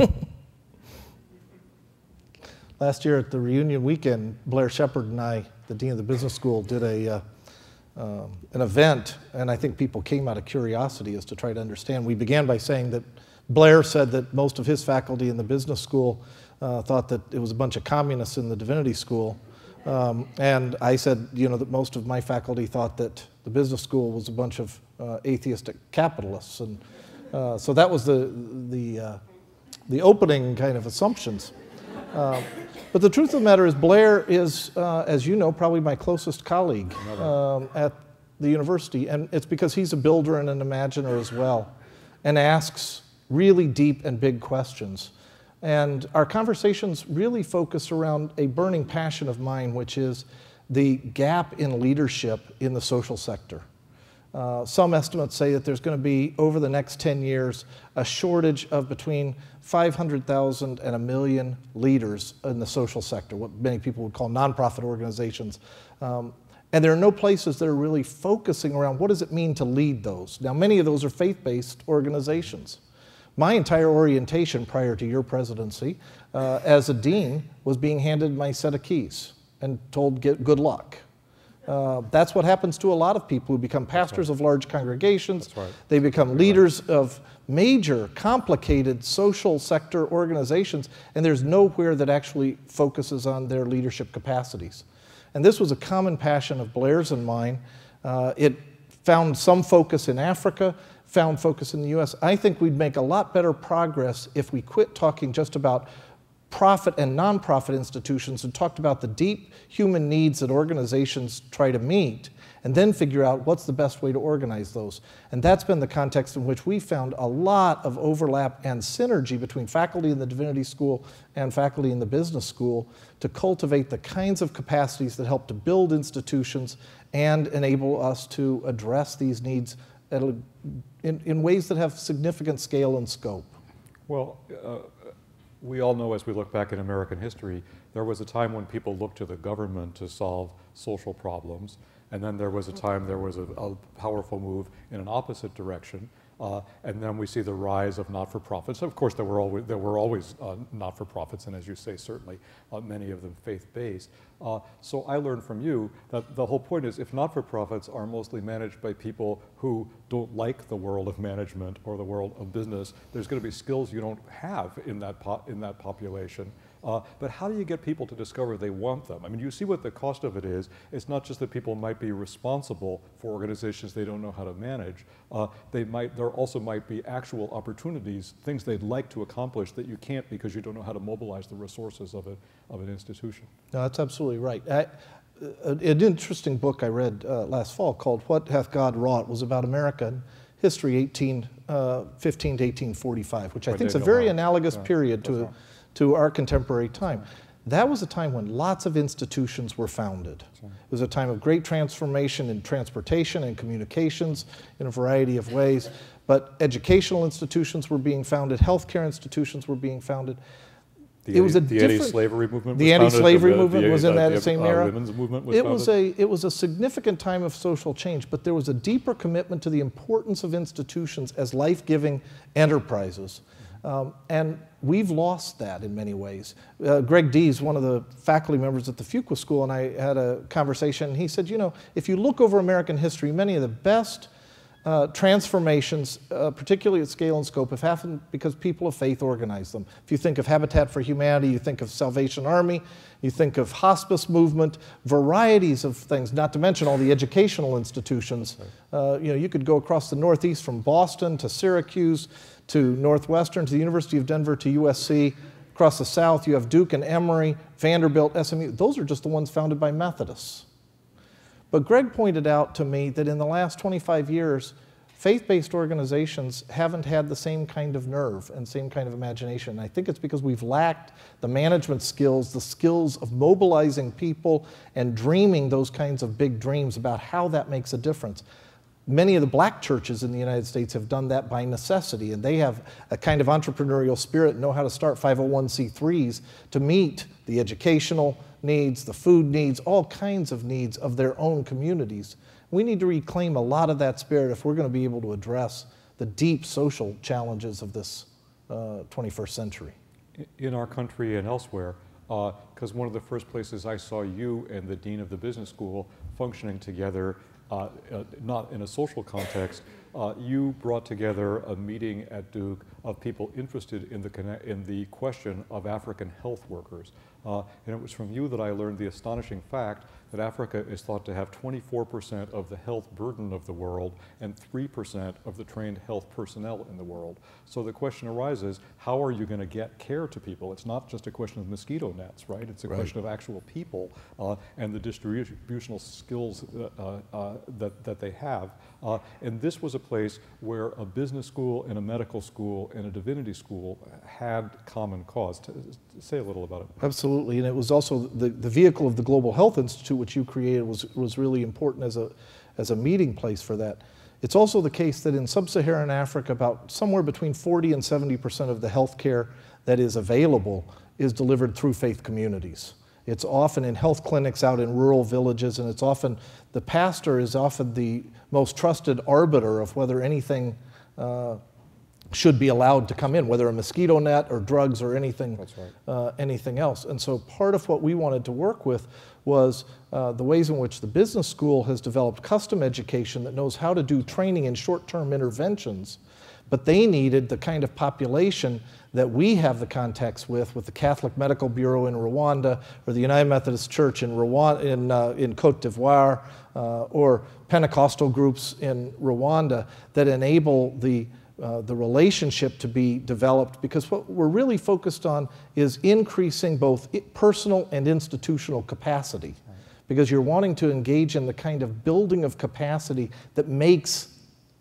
Last year at the reunion weekend, Blair Shepard and I, the dean of the business school, did an event, and I think people came out of curiosity as to try to understand. We began by saying that Blair said that most of his faculty in the business school thought that it was a bunch of communists in the divinity school. And I said, you know, that most of my faculty thought that the business school was a bunch of atheistic capitalists. And so that was the opening kind of assumptions. But the truth of the matter is Blair is, as you know, probably my closest colleague at the university. And it's because he's a builder and an imaginer as well, and asks really deep and big questions. And our conversations really focus around a burning passion of mine, which is the gap in leadership in the social sector. Some estimates say that there's going to be, over the next 10 years, a shortage of between 500,000 and 1 million leaders in the social sector, what many people would call nonprofit organizations. And there are no places that are really focusing around what does it mean to lead those. Now, many of those are faith-based organizations. My entire orientation prior to your presidency as a dean was being handed my set of keys and told, good luck. That's what happens to a lot of people who become pastors of large congregations. That's right. They become leaders of major, complicated social sector organizations, and there's nowhere that actually focuses on their leadership capacities. And this was a common passion of Blair's and mine, It found some focus in Africa, found focus in the US. I think we'd make a lot better progress if we quit talking just about profit and nonprofit institutions and talked about the deep human needs that organizations try to meet, and then figure out what's the best way to organize those. And that's been the context in which we found a lot of overlap and synergy between faculty in the Divinity School and faculty in the Business School to cultivate the kinds of capacities that help to build institutions and enable us to address these needs in ways that have significant scale and scope. Well, we all know as we look back in American history, there was a time when people looked to the government to solve social problems. And then there was a time there was a powerful move in an opposite direction. And then we see the rise of not-for-profits. Of course, there were always not-for-profits, and as you say, certainly many of them faith-based. So I learned from you that the whole point is if not-for-profits are mostly managed by people who don't like the world of management or the world of business, there's going to be skills you don't have in that population. But how do you get people to discover they want them? I mean, you see what the cost of it is. It's not just that people might be responsible for organizations they don't know how to manage. There also might be actual opportunities, things they'd like to accomplish that you can't because you don't know how to mobilize the resources of an institution. No, that's absolutely right. An interesting book I read last fall called What Hath God Wrought was about American history 1815 to 1845, which I think is a very analogous period to our contemporary time. That was a time when lots of institutions were founded. It was a time of great transformation in transportation and communications in a variety of ways, but educational institutions were being founded, healthcare institutions were being founded. The anti-slavery movement was The anti-slavery movement was in that the same era. Women's movement was founded. It was a significant time of social change, but there was a deeper commitment to the importance of institutions as life-giving enterprises. And we've lost that in many ways. Greg Dees, one of the faculty members at the Fuqua School, and I had a conversation, and he said, you know, if you look over American history, many of the best transformations, particularly at scale and scope, have happened because people of faith organized them. If you think of Habitat for Humanity, you think of Salvation Army, you think of hospice movement, varieties of things, not to mention all the educational institutions. You could go across the Northeast from Boston to Syracuse to Northwestern to the University of Denver to USC. Across the South, you have Duke and Emory, Vanderbilt, SMU. Those are just the ones founded by Methodists. But Greg pointed out to me that in the last 25 years, faith-based organizations haven't had the same kind of nerve and same kind of imagination. And I think it's because we've lacked the management skills, the skills of mobilizing people and dreaming those kinds of big dreams about how that makes a difference. Many of the black churches in the United States have done that by necessity, and they have a kind of entrepreneurial spirit and know how to start 501c3s to meet the educational needs, the food needs, all kinds of needs of their own communities. We need to reclaim a lot of that spirit if we're going to be able to address the deep social challenges of this 21st century. In our country and elsewhere, because one of the first places I saw you and the dean of the business school functioning together, not in a social context, you brought together a meeting at Duke of people interested in the question of African health workers. And it was from you that I learned the astonishing fact that Africa is thought to have 24% of the health burden of the world and 3% of the trained health personnel in the world. So the question arises, how are you going to get care to people? It's not just a question of mosquito nets, right? It's a question of actual people and the distributional skills that they have. And this was a place where a business school and a medical school and a divinity school had common cause. Say a little about it. Absolutely, and it was also the vehicle of the Global Health Institute, which you created, was really important as a meeting place for that. It's also the case that in sub-Saharan Africa, about somewhere between 40 and 70% of the health care that is available is delivered through faith communities. It's often in health clinics out in rural villages, and it's often, the pastor is often the most trusted arbiter of whether anything should be allowed to come in, whether a mosquito net or drugs or anything, anything else. And so part of what we wanted to work with was the ways in which the business school has developed custom education that knows how to do training in short-term interventions but they needed the kind of population that we have the contacts with the Catholic Medical Bureau in Rwanda, or the United Methodist Church in Rwanda, in Cote d'Ivoire, or Pentecostal groups in Rwanda that enable the relationship to be developed, because what we're really focused on is increasing both personal and institutional capacity, because you're wanting to engage in the kind of building of capacity that makes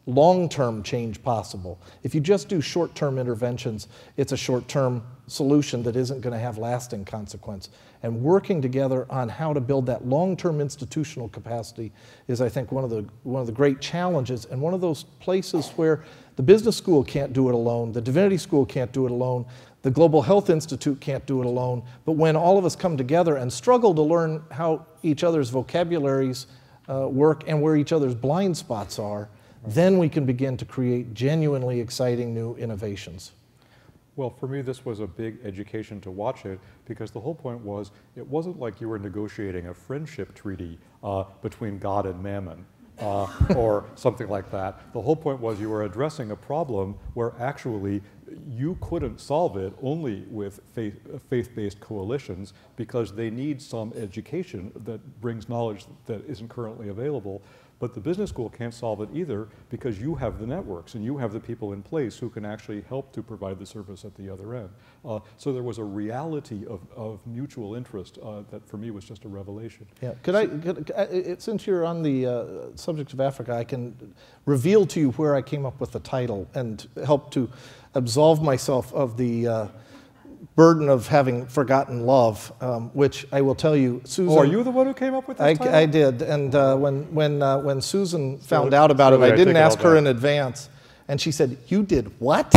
long-term change possible. If you just do short-term interventions, it's a short-term solution that isn't going to have lasting consequence. And working together on how to build that long-term institutional capacity is, I think, one of the great challenges, and one of those places where the business school can't do it alone, the divinity school can't do it alone, the Global Health Institute can't do it alone, but when all of us come together and struggle to learn how each other's vocabularies work and where each other's blind spots are, then we can begin to create genuinely exciting new innovations. Well, for me, this was a big education to watch it, because the whole point was, it wasn't like you were negotiating a friendship treaty between God and Mammon, or something like that. The whole point was you were addressing a problem where actually you couldn't solve it only with faith-based coalitions, because they need some education that brings knowledge that isn't currently available. But the business school can't solve it either, because you have the networks and you have the people in place who can actually help to provide the service at the other end. So there was a reality of mutual interest that for me was just a revelation. Yeah. Since you're on the subject of Africa, I can reveal to you where I came up with the title and help to absolve myself of the burden of having forgotten love, which I will tell you, Susan. Oh, are you the one who came up with this title? I did, and when Susan found out about it, I didn't ask her in advance, and she said, "You did what?"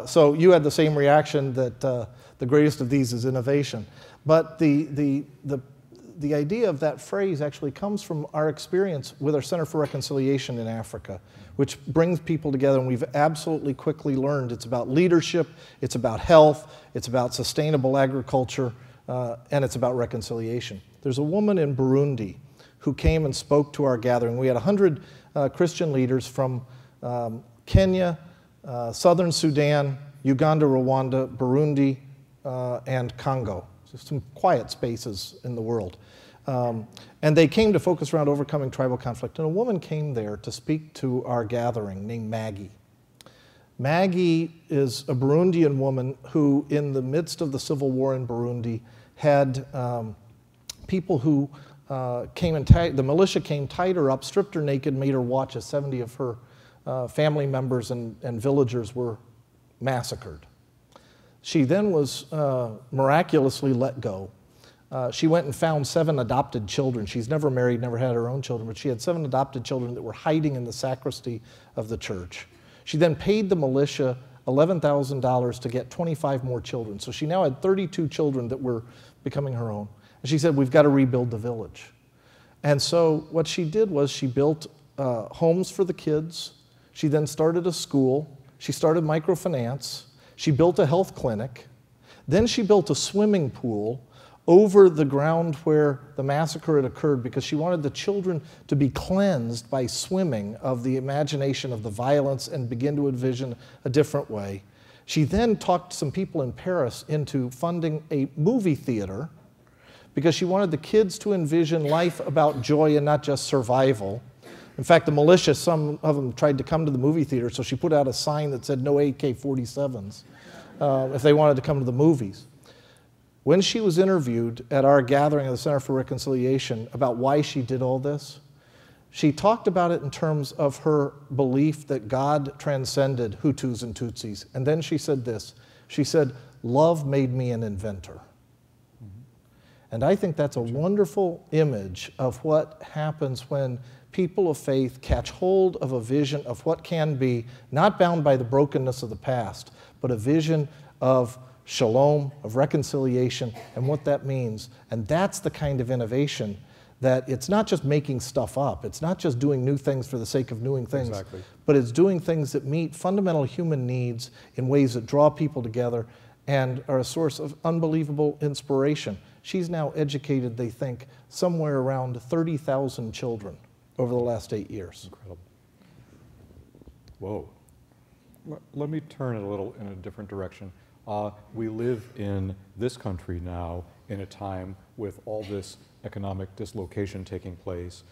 So you had the same reaction that the greatest of these is innovation. But the idea of that phrase actually comes from our experience with our Center for Reconciliation in Africa, which brings people together, and we've absolutely quickly learned it's about leadership, it's about health, it's about sustainable agriculture, and it's about reconciliation. There's a woman in Burundi who came and spoke to our gathering. We had 100 Christian leaders from Kenya, Southern Sudan, Uganda, Rwanda, Burundi, and Congo. So some quiet spaces in the world. And they came to focus around overcoming tribal conflict. And a woman came there to speak to our gathering named Maggie. Maggie is a Burundian woman who, in the midst of the civil war in Burundi, had people who the militia came, tied her up, stripped her naked, made her watch as 70 of her family members and villagers were massacred. She then was miraculously let go. She went and found 7 adopted children. She's never married, never had her own children, but she had 7 adopted children that were hiding in the sacristy of the church. She then paid the militia $11,000 to get 25 more children. So she now had 32 children that were becoming her own. And she said, "We've got to rebuild the village." And so what she did was she built homes for the kids. She then started a school. She started microfinance. She built a health clinic. Then she built a swimming pool over the ground where the massacre had occurred, because she wanted the children to be cleansed by swimming of the imagination of the violence and begin to envision a different way. She then talked some people in Paris into funding a movie theater, because she wanted the kids to envision life about joy and not just survival. In fact, the militia, some of them tried to come to the movie theater, so she put out a sign that said no AK-47s if they wanted to come to the movies. When she was interviewed at our gathering at the Center for Reconciliation about why she did all this, she talked about it in terms of her belief that God transcended Hutus and Tutsis. And then she said this. She said, "Love made me an inventor." And I think that's a wonderful image of what happens when people of faith catch hold of a vision of what can be, not bound by the brokenness of the past, but a vision of shalom, of reconciliation, and what that means. And that's the kind of innovation that it's not just making stuff up. It's not just doing new things for the sake of doing things. Exactly. But it's doing things that meet fundamental human needs in ways that draw people together and are a source of unbelievable inspiration. She's now educated, they think, somewhere around 30,000 children over the last 8 years. Incredible. Whoa. Let me turn it a little in a different direction. We live in this country now in a time with all this economic dislocation taking place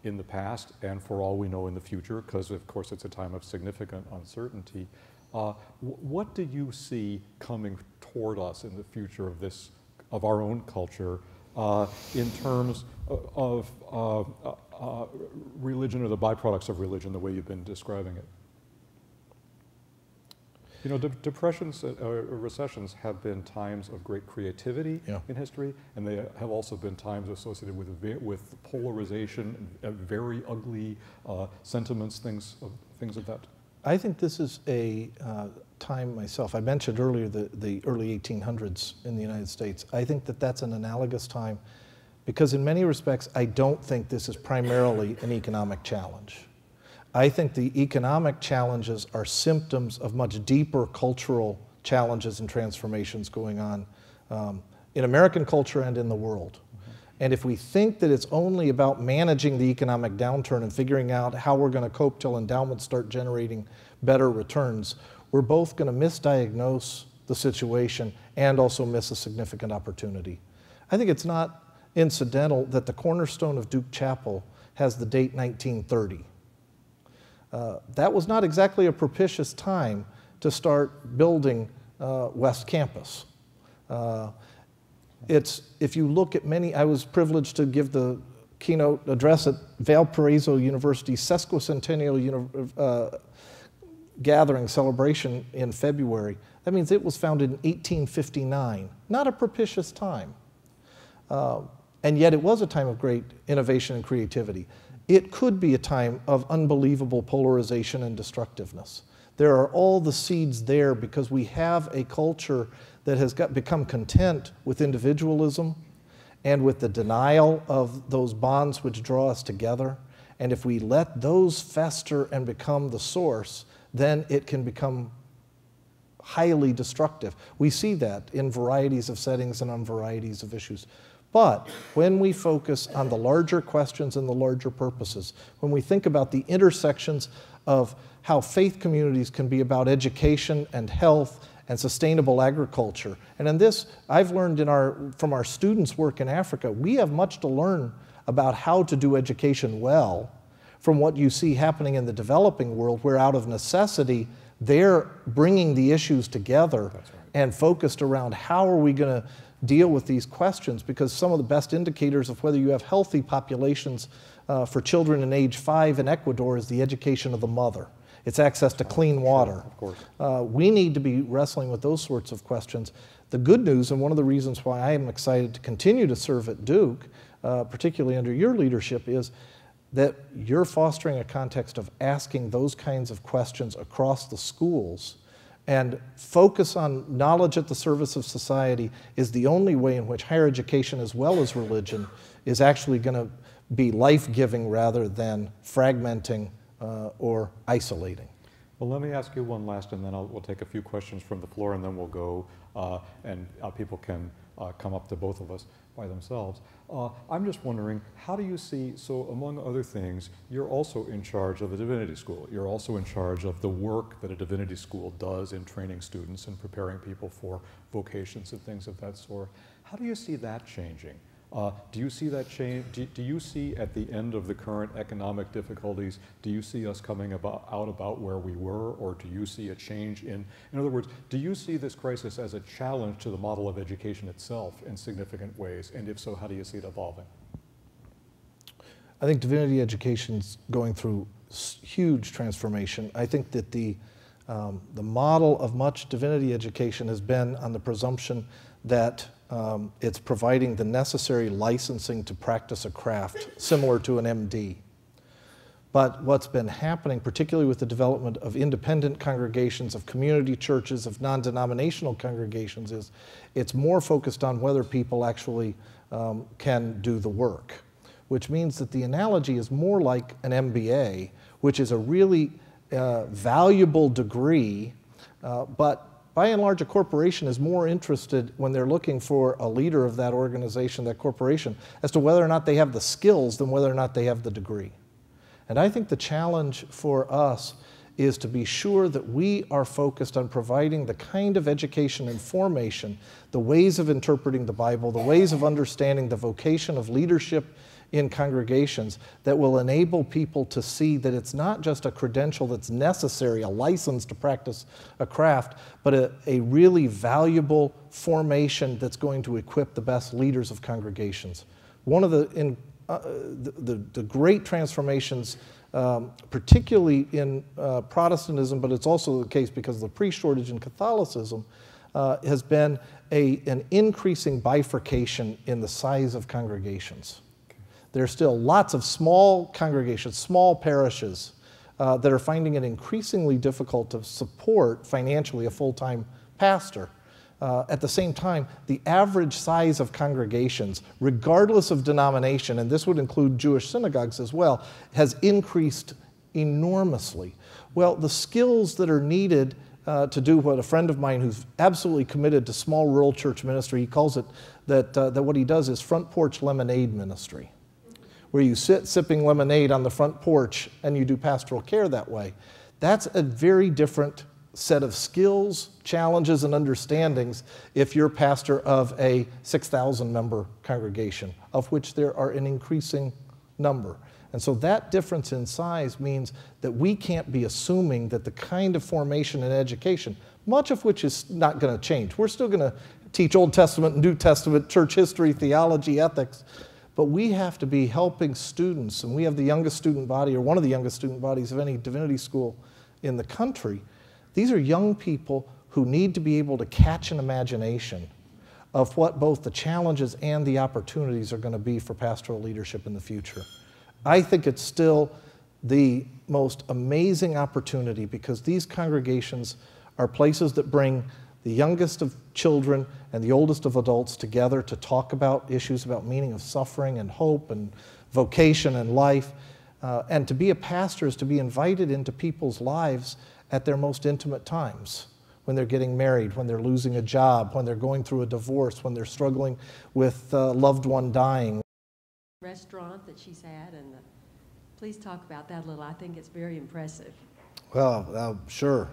in the past and for all we know in the future, because of course it's a time of significant uncertainty. What do you see coming toward us in the future of our own culture in terms of religion or the byproducts of religion, the way you've been describing it? You know, depressions, recessions have been times of great creativity in history, and they have also been times associated with polarization, and very ugly sentiments, things of that. I think this is a time myself. I mentioned earlier the early 1800s in the United States. I think that that's an analogous time because in many respects, I don't think this is primarily an economic challenge. I think the economic challenges are symptoms of much deeper cultural challenges and transformations going on in American culture and in the world. And if we think that it's only about managing the economic downturn and figuring out how we're going to cope till endowments start generating better returns, we're both going to misdiagnose the situation and also miss a significant opportunity. I think it's not incidental that the cornerstone of Duke Chapel has the date 1930. That was not exactly a propitious time to start building West Campus. If you look at many, I was privileged to give the keynote address at Valparaiso University's sesquicentennial gathering celebration in February. That means it was founded in 1859, not a propitious time. And yet it was a time of great innovation and creativity. It could be a time of unbelievable polarization and destructiveness. There are all the seeds there because we have a culture that has become content with individualism and with the denial of those bonds which draw us together. And if we let those fester and become the source, then it can become highly destructive. We see that in varieties of settings and on varieties of issues. But when we focus on the larger questions and the larger purposes, when we think about the intersections of how faith communities can be about education and health and sustainable agriculture, and in this, I've learned from our students' work in Africa, we have much to learn about how to do education well from what you see happening in the developing world, where out of necessity, they're bringing the issues together and focused around how are we going to deal with these questions, because some of the best indicators of whether you have healthy populations for children in age 5 in Ecuador is the education of the mother. It's access to clean water. Of course. We need to be wrestling with those sorts of questions. The good news, and one of the reasons why I am excited to continue to serve at Duke, particularly under your leadership, is that you're fostering a context of asking those kinds of questions across the schools, and focus on knowledge at the service of society is the only way in which higher education as well as religion is actually going to be life-giving rather than fragmenting or isolating. Well, let me ask you one last, and then we'll take a few questions from the floor, and then we'll go and people can come up to both of us by themselves. I'm just wondering, how do you see, so among other things, you're also in charge of a divinity school. You're also in charge of the work that a divinity school does in training students and preparing people for vocations and things of that sort. How do you see that changing? Do you see that change? Do you see at the end of the current economic difficulties, do you see us coming about where we were, or do you see a change in other words, do you see this crisis as a challenge to the model of education itself in significant ways? And if so, how do you see it evolving? I think divinity education is going through huge transformation. I think that the model of much divinity education has been on the presumption that it's providing the necessary licensing to practice a craft similar to an MD. But what's been happening, particularly with the development of independent congregations, of community churches, of non-denominational congregations, is it's more focused on whether people actually can do the work, which means that the analogy is more like an MBA, which is a really valuable degree, but by and large, a corporation is more interested when they're looking for a leader of that organization, that corporation, as to whether or not they have the skills than whether or not they have the degree. And I think the challenge for us is to be sure that we are focused on providing the kind of education and formation, the ways of interpreting the Bible, the ways of understanding the vocation of leadership in congregations that will enable people to see that it's not just a credential that's necessary, a license to practice a craft, but a really valuable formation that's going to equip the best leaders of congregations. One of the great transformations, particularly in Protestantism, but it's also the case because of the priest shortage in Catholicism, has been an increasing bifurcation in the size of congregations. There are still lots of small congregations, small parishes, that are finding it increasingly difficult to support financially a full-time pastor. At the same time, the average size of congregations, regardless of denomination, and this would include Jewish synagogues as well, has increased enormously. Well, the skills that are needed to do what a friend of mine who's absolutely committed to small rural church ministry, he calls it that what he does is front porch lemonade ministry, where you sit sipping lemonade on the front porch and you do pastoral care that way. That's a very different set of skills, challenges, and understandings if you're pastor of a 6,000 member congregation, of which there are an increasing number. And so that difference in size means that we can't be assuming that the kind of formation and education, much of which is not going to change. We're still going to teach Old Testament and New Testament, church history, theology, ethics, but we have to be helping students, and we have the youngest student body, or one of the youngest student bodies of any divinity school in the country. These are young people who need to be able to catch an imagination of what both the challenges and the opportunities are going to be for pastoral leadership in the future. I think it's still the most amazing opportunity because these congregations are places that bring the youngest of children and the oldest of adults together to talk about issues about meaning of suffering and hope and vocation and life. And to be a pastor is to be invited into people's lives at their most intimate times, when they're getting married, when they're losing a job, when they're going through a divorce, when they're struggling with a loved one dying. Restaurant that she's had, and please talk about that a little. I think it's very impressive. Well, sure.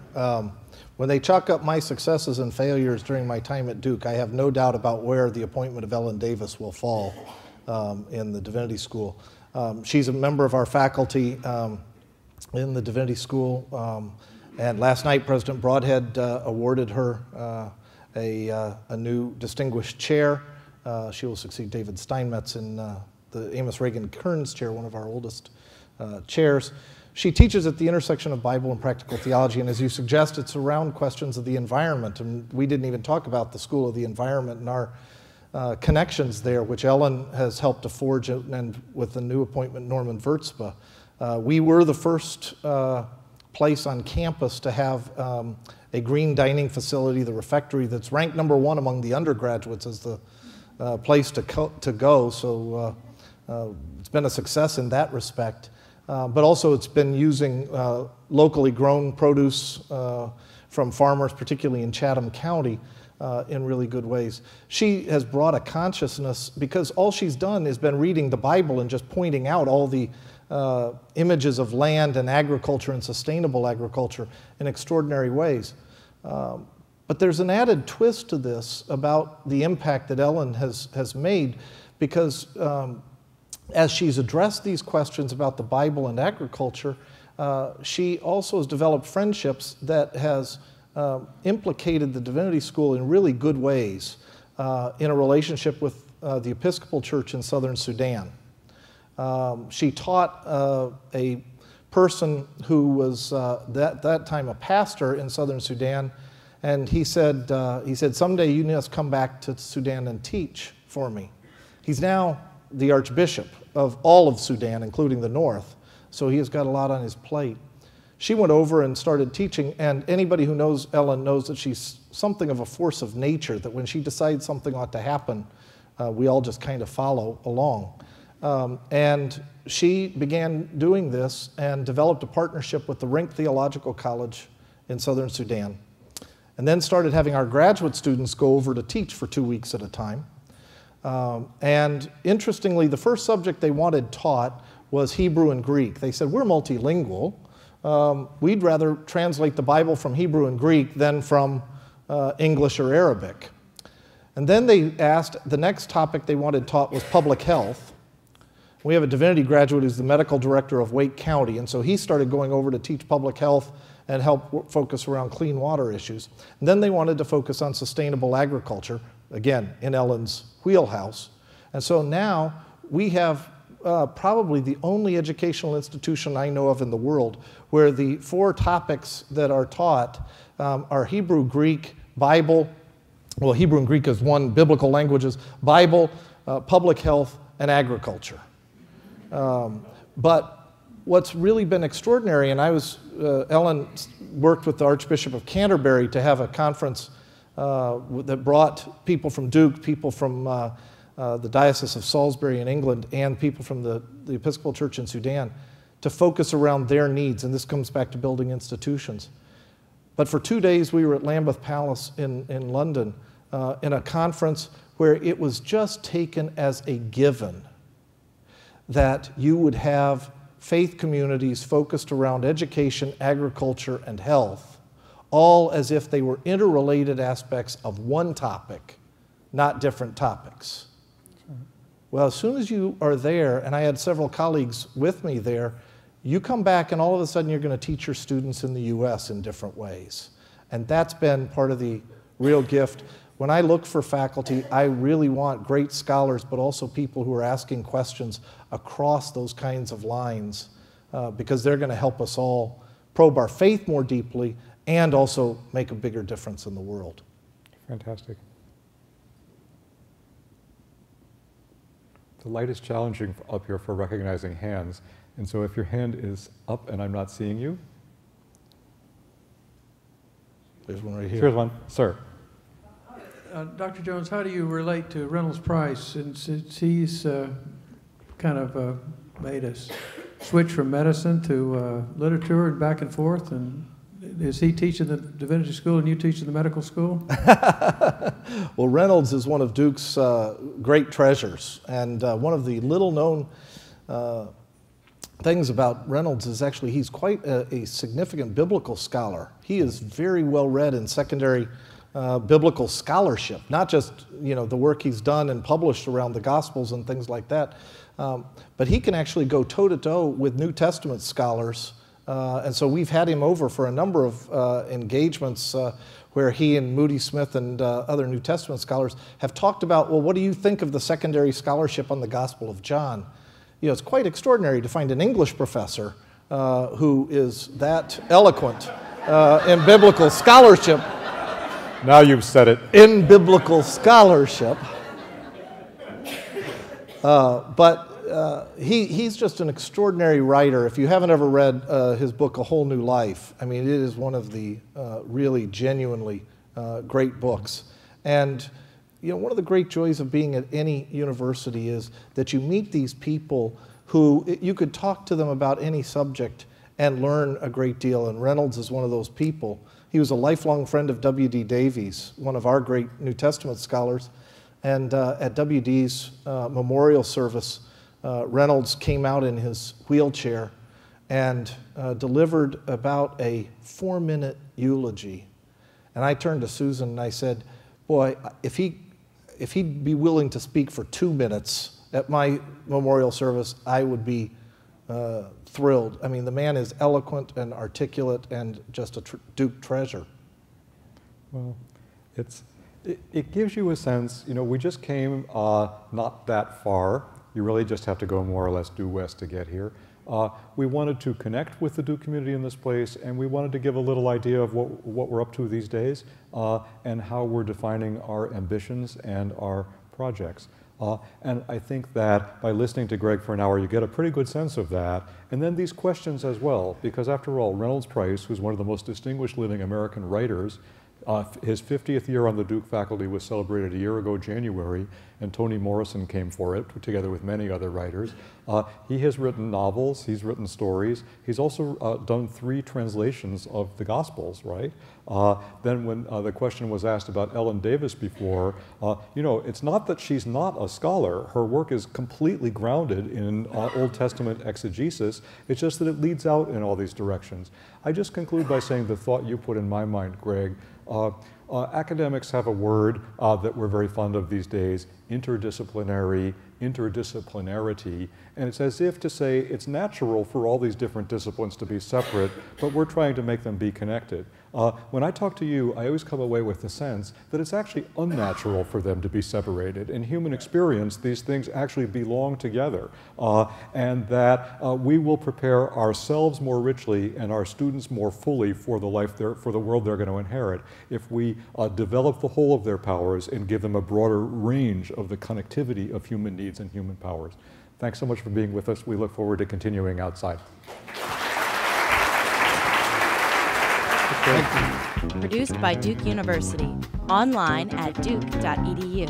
When they chalk up my successes and failures during my time at Duke, I have no doubt about where the appointment of Ellen Davis will fall in the Divinity School. She's a member of our faculty in the Divinity School, and last night President Broadhead awarded her a new distinguished chair. She will succeed David Steinmetz in the Amos Reagan Kearns chair, one of our oldest chairs. She teaches at the intersection of Bible and practical theology, and as you suggest, it's around questions of the environment. And we didn't even talk about the School of the Environment and our connections there, which Ellen has helped to forge, and with the new appointment, Norman Wurtzba. We were the first place on campus to have a green dining facility, the refectory, that's ranked #1 among the undergraduates as the place to go. So it's been a success in that respect. But also it's been using locally grown produce from farmers, particularly in Chatham County, in really good ways. She has brought a consciousness, because all she's done is been reading the Bible and just pointing out all the images of land and agriculture and sustainable agriculture in extraordinary ways. But there's an added twist to this about the impact that Ellen has made, because as she's addressed these questions about the Bible and agriculture, she also has developed friendships that has implicated the Divinity School in really good ways in a relationship with the Episcopal Church in southern Sudan. She taught a person who was that time a pastor in southern Sudan, and he said, someday you must come back to Sudan and teach for me. He's now the Archbishop of all of Sudan, including the north, so he has got a lot on his plate. She went over and started teaching, and anybody who knows Ellen knows that she's something of a force of nature, that when she decides something ought to happen, we all just kind of follow along. And she began doing this and developed a partnership with the Rink Theological College in southern Sudan, and then started having our graduate students go over to teach for 2 weeks at a time. And interestingly, the first subject they wanted taught was Hebrew and Greek. They said, we're multilingual, we'd rather translate the Bible from Hebrew and Greek than from English or Arabic. And then they asked, the next topic they wanted taught was public health. We have a divinity graduate who's the medical director of Wake County, and so he started going over to teach public health and help focus around clean water issues. And then they wanted to focus on sustainable agriculture, again, in Ellen's wheelhouse. And so now we have probably the only educational institution I know of in the world where the 4 topics that are taught are Hebrew, Greek, Bible, well, Hebrew and Greek is one, biblical languages, Bible, public health, and agriculture. But what's really been extraordinary, and Ellen worked with the Archbishop of Canterbury to have a conference that brought people from Duke, people from the Diocese of Salisbury in England, and people from the Episcopal Church in Sudan to focus around their needs, and this comes back to building institutions. But for 2 days, we were at Lambeth Palace in London in a conference where it was just taken as a given that you would have faith communities focused around education, agriculture, and health, all as if they were interrelated aspects of one topic, not different topics. Well, as soon as you are there, and I had several colleagues with me there, you come back and all of a sudden you're going to teach your students in the U.S. in different ways. And that's been part of the real gift. When I look for faculty, I really want great scholars, but also people who are asking questions across those kinds of lines, because they're going to help us all probe our faith more deeply and also make a bigger difference in the world. Fantastic. The light is challenging up here for recognizing hands, and so if your hand is up and I'm not seeing you. There's one right here. Here's one, sir. Dr. Jones, how do you relate to Reynolds Price, since he's kind of made us switch from medicine to literature and back and forth? And is he teaching the divinity school and you teaching the medical school? Well, Reynolds is one of Duke's great treasures, and one of the little-known things about Reynolds is actually he's quite a significant biblical scholar. He is very well read in secondary biblical scholarship, not just the work he's done and published around the Gospels and things like that, but he can actually go toe-to-toe with New Testament scholars. And so we've had him over for a number of engagements where he and Moody Smith and other New Testament scholars have talked about, well, what do you think of the secondary scholarship on the Gospel of John? It's quite extraordinary to find an English professor who is that eloquent in biblical scholarship. Now you've said it. In biblical scholarship. But he's just an extraordinary writer. If you haven't ever read his book, A Whole New Life, I mean, it is one of the really genuinely great books. And one of the great joys of being at any university is that you meet these people who you could talk to them about any subject and learn a great deal. And Reynolds is one of those people. He was a lifelong friend of W.D. Davies, one of our great New Testament scholars. And at W.D.'s memorial service, Reynolds came out in his wheelchair and delivered about a 4-minute eulogy. And I turned to Susan and I said, boy, if he'd be willing to speak for 2 minutes at my memorial service, I would be thrilled. I mean, the man is eloquent and articulate and just a Duke treasure. Well, it gives you a sense, we just came not that far. You really just have to go more or less due west to get here. We wanted to connect with the Duke community in this place, and we wanted to give a little idea of what we're up to these days and how we're defining our ambitions and our projects. And I think that by listening to Greg for an hour, you get a pretty good sense of that. And then these questions as well, because after all, Reynolds Price, who's one of the most distinguished living American writers, His 50th year on the Duke faculty was celebrated a year ago, January, and Toni Morrison came for it, together with many other writers. He has written novels, he's written stories. He's also done 3 translations of the Gospels, right? Then when the question was asked about Ellen Davis before, you know, it's not that she's not a scholar. Her work is completely grounded in Old Testament exegesis. It's just that it leads out in all these directions. I just conclude by saying the thought you put in my mind, Greg. Academics have a word that we're very fond of these days, interdisciplinarity, and it's as if to say it's natural for all these different disciplines to be separate, but we're trying to make them be connected. When I talk to you, I always come away with the sense that it's actually unnatural for them to be separated. In human experience, these things actually belong together, and that we will prepare ourselves more richly and our students more fully for the world they're going to inherit if we develop the whole of their powers and give them a broader range of the connectivity of human needs and human powers. Thanks so much for being with us. We look forward to continuing outside. Produced by Duke University. Online at duke.edu.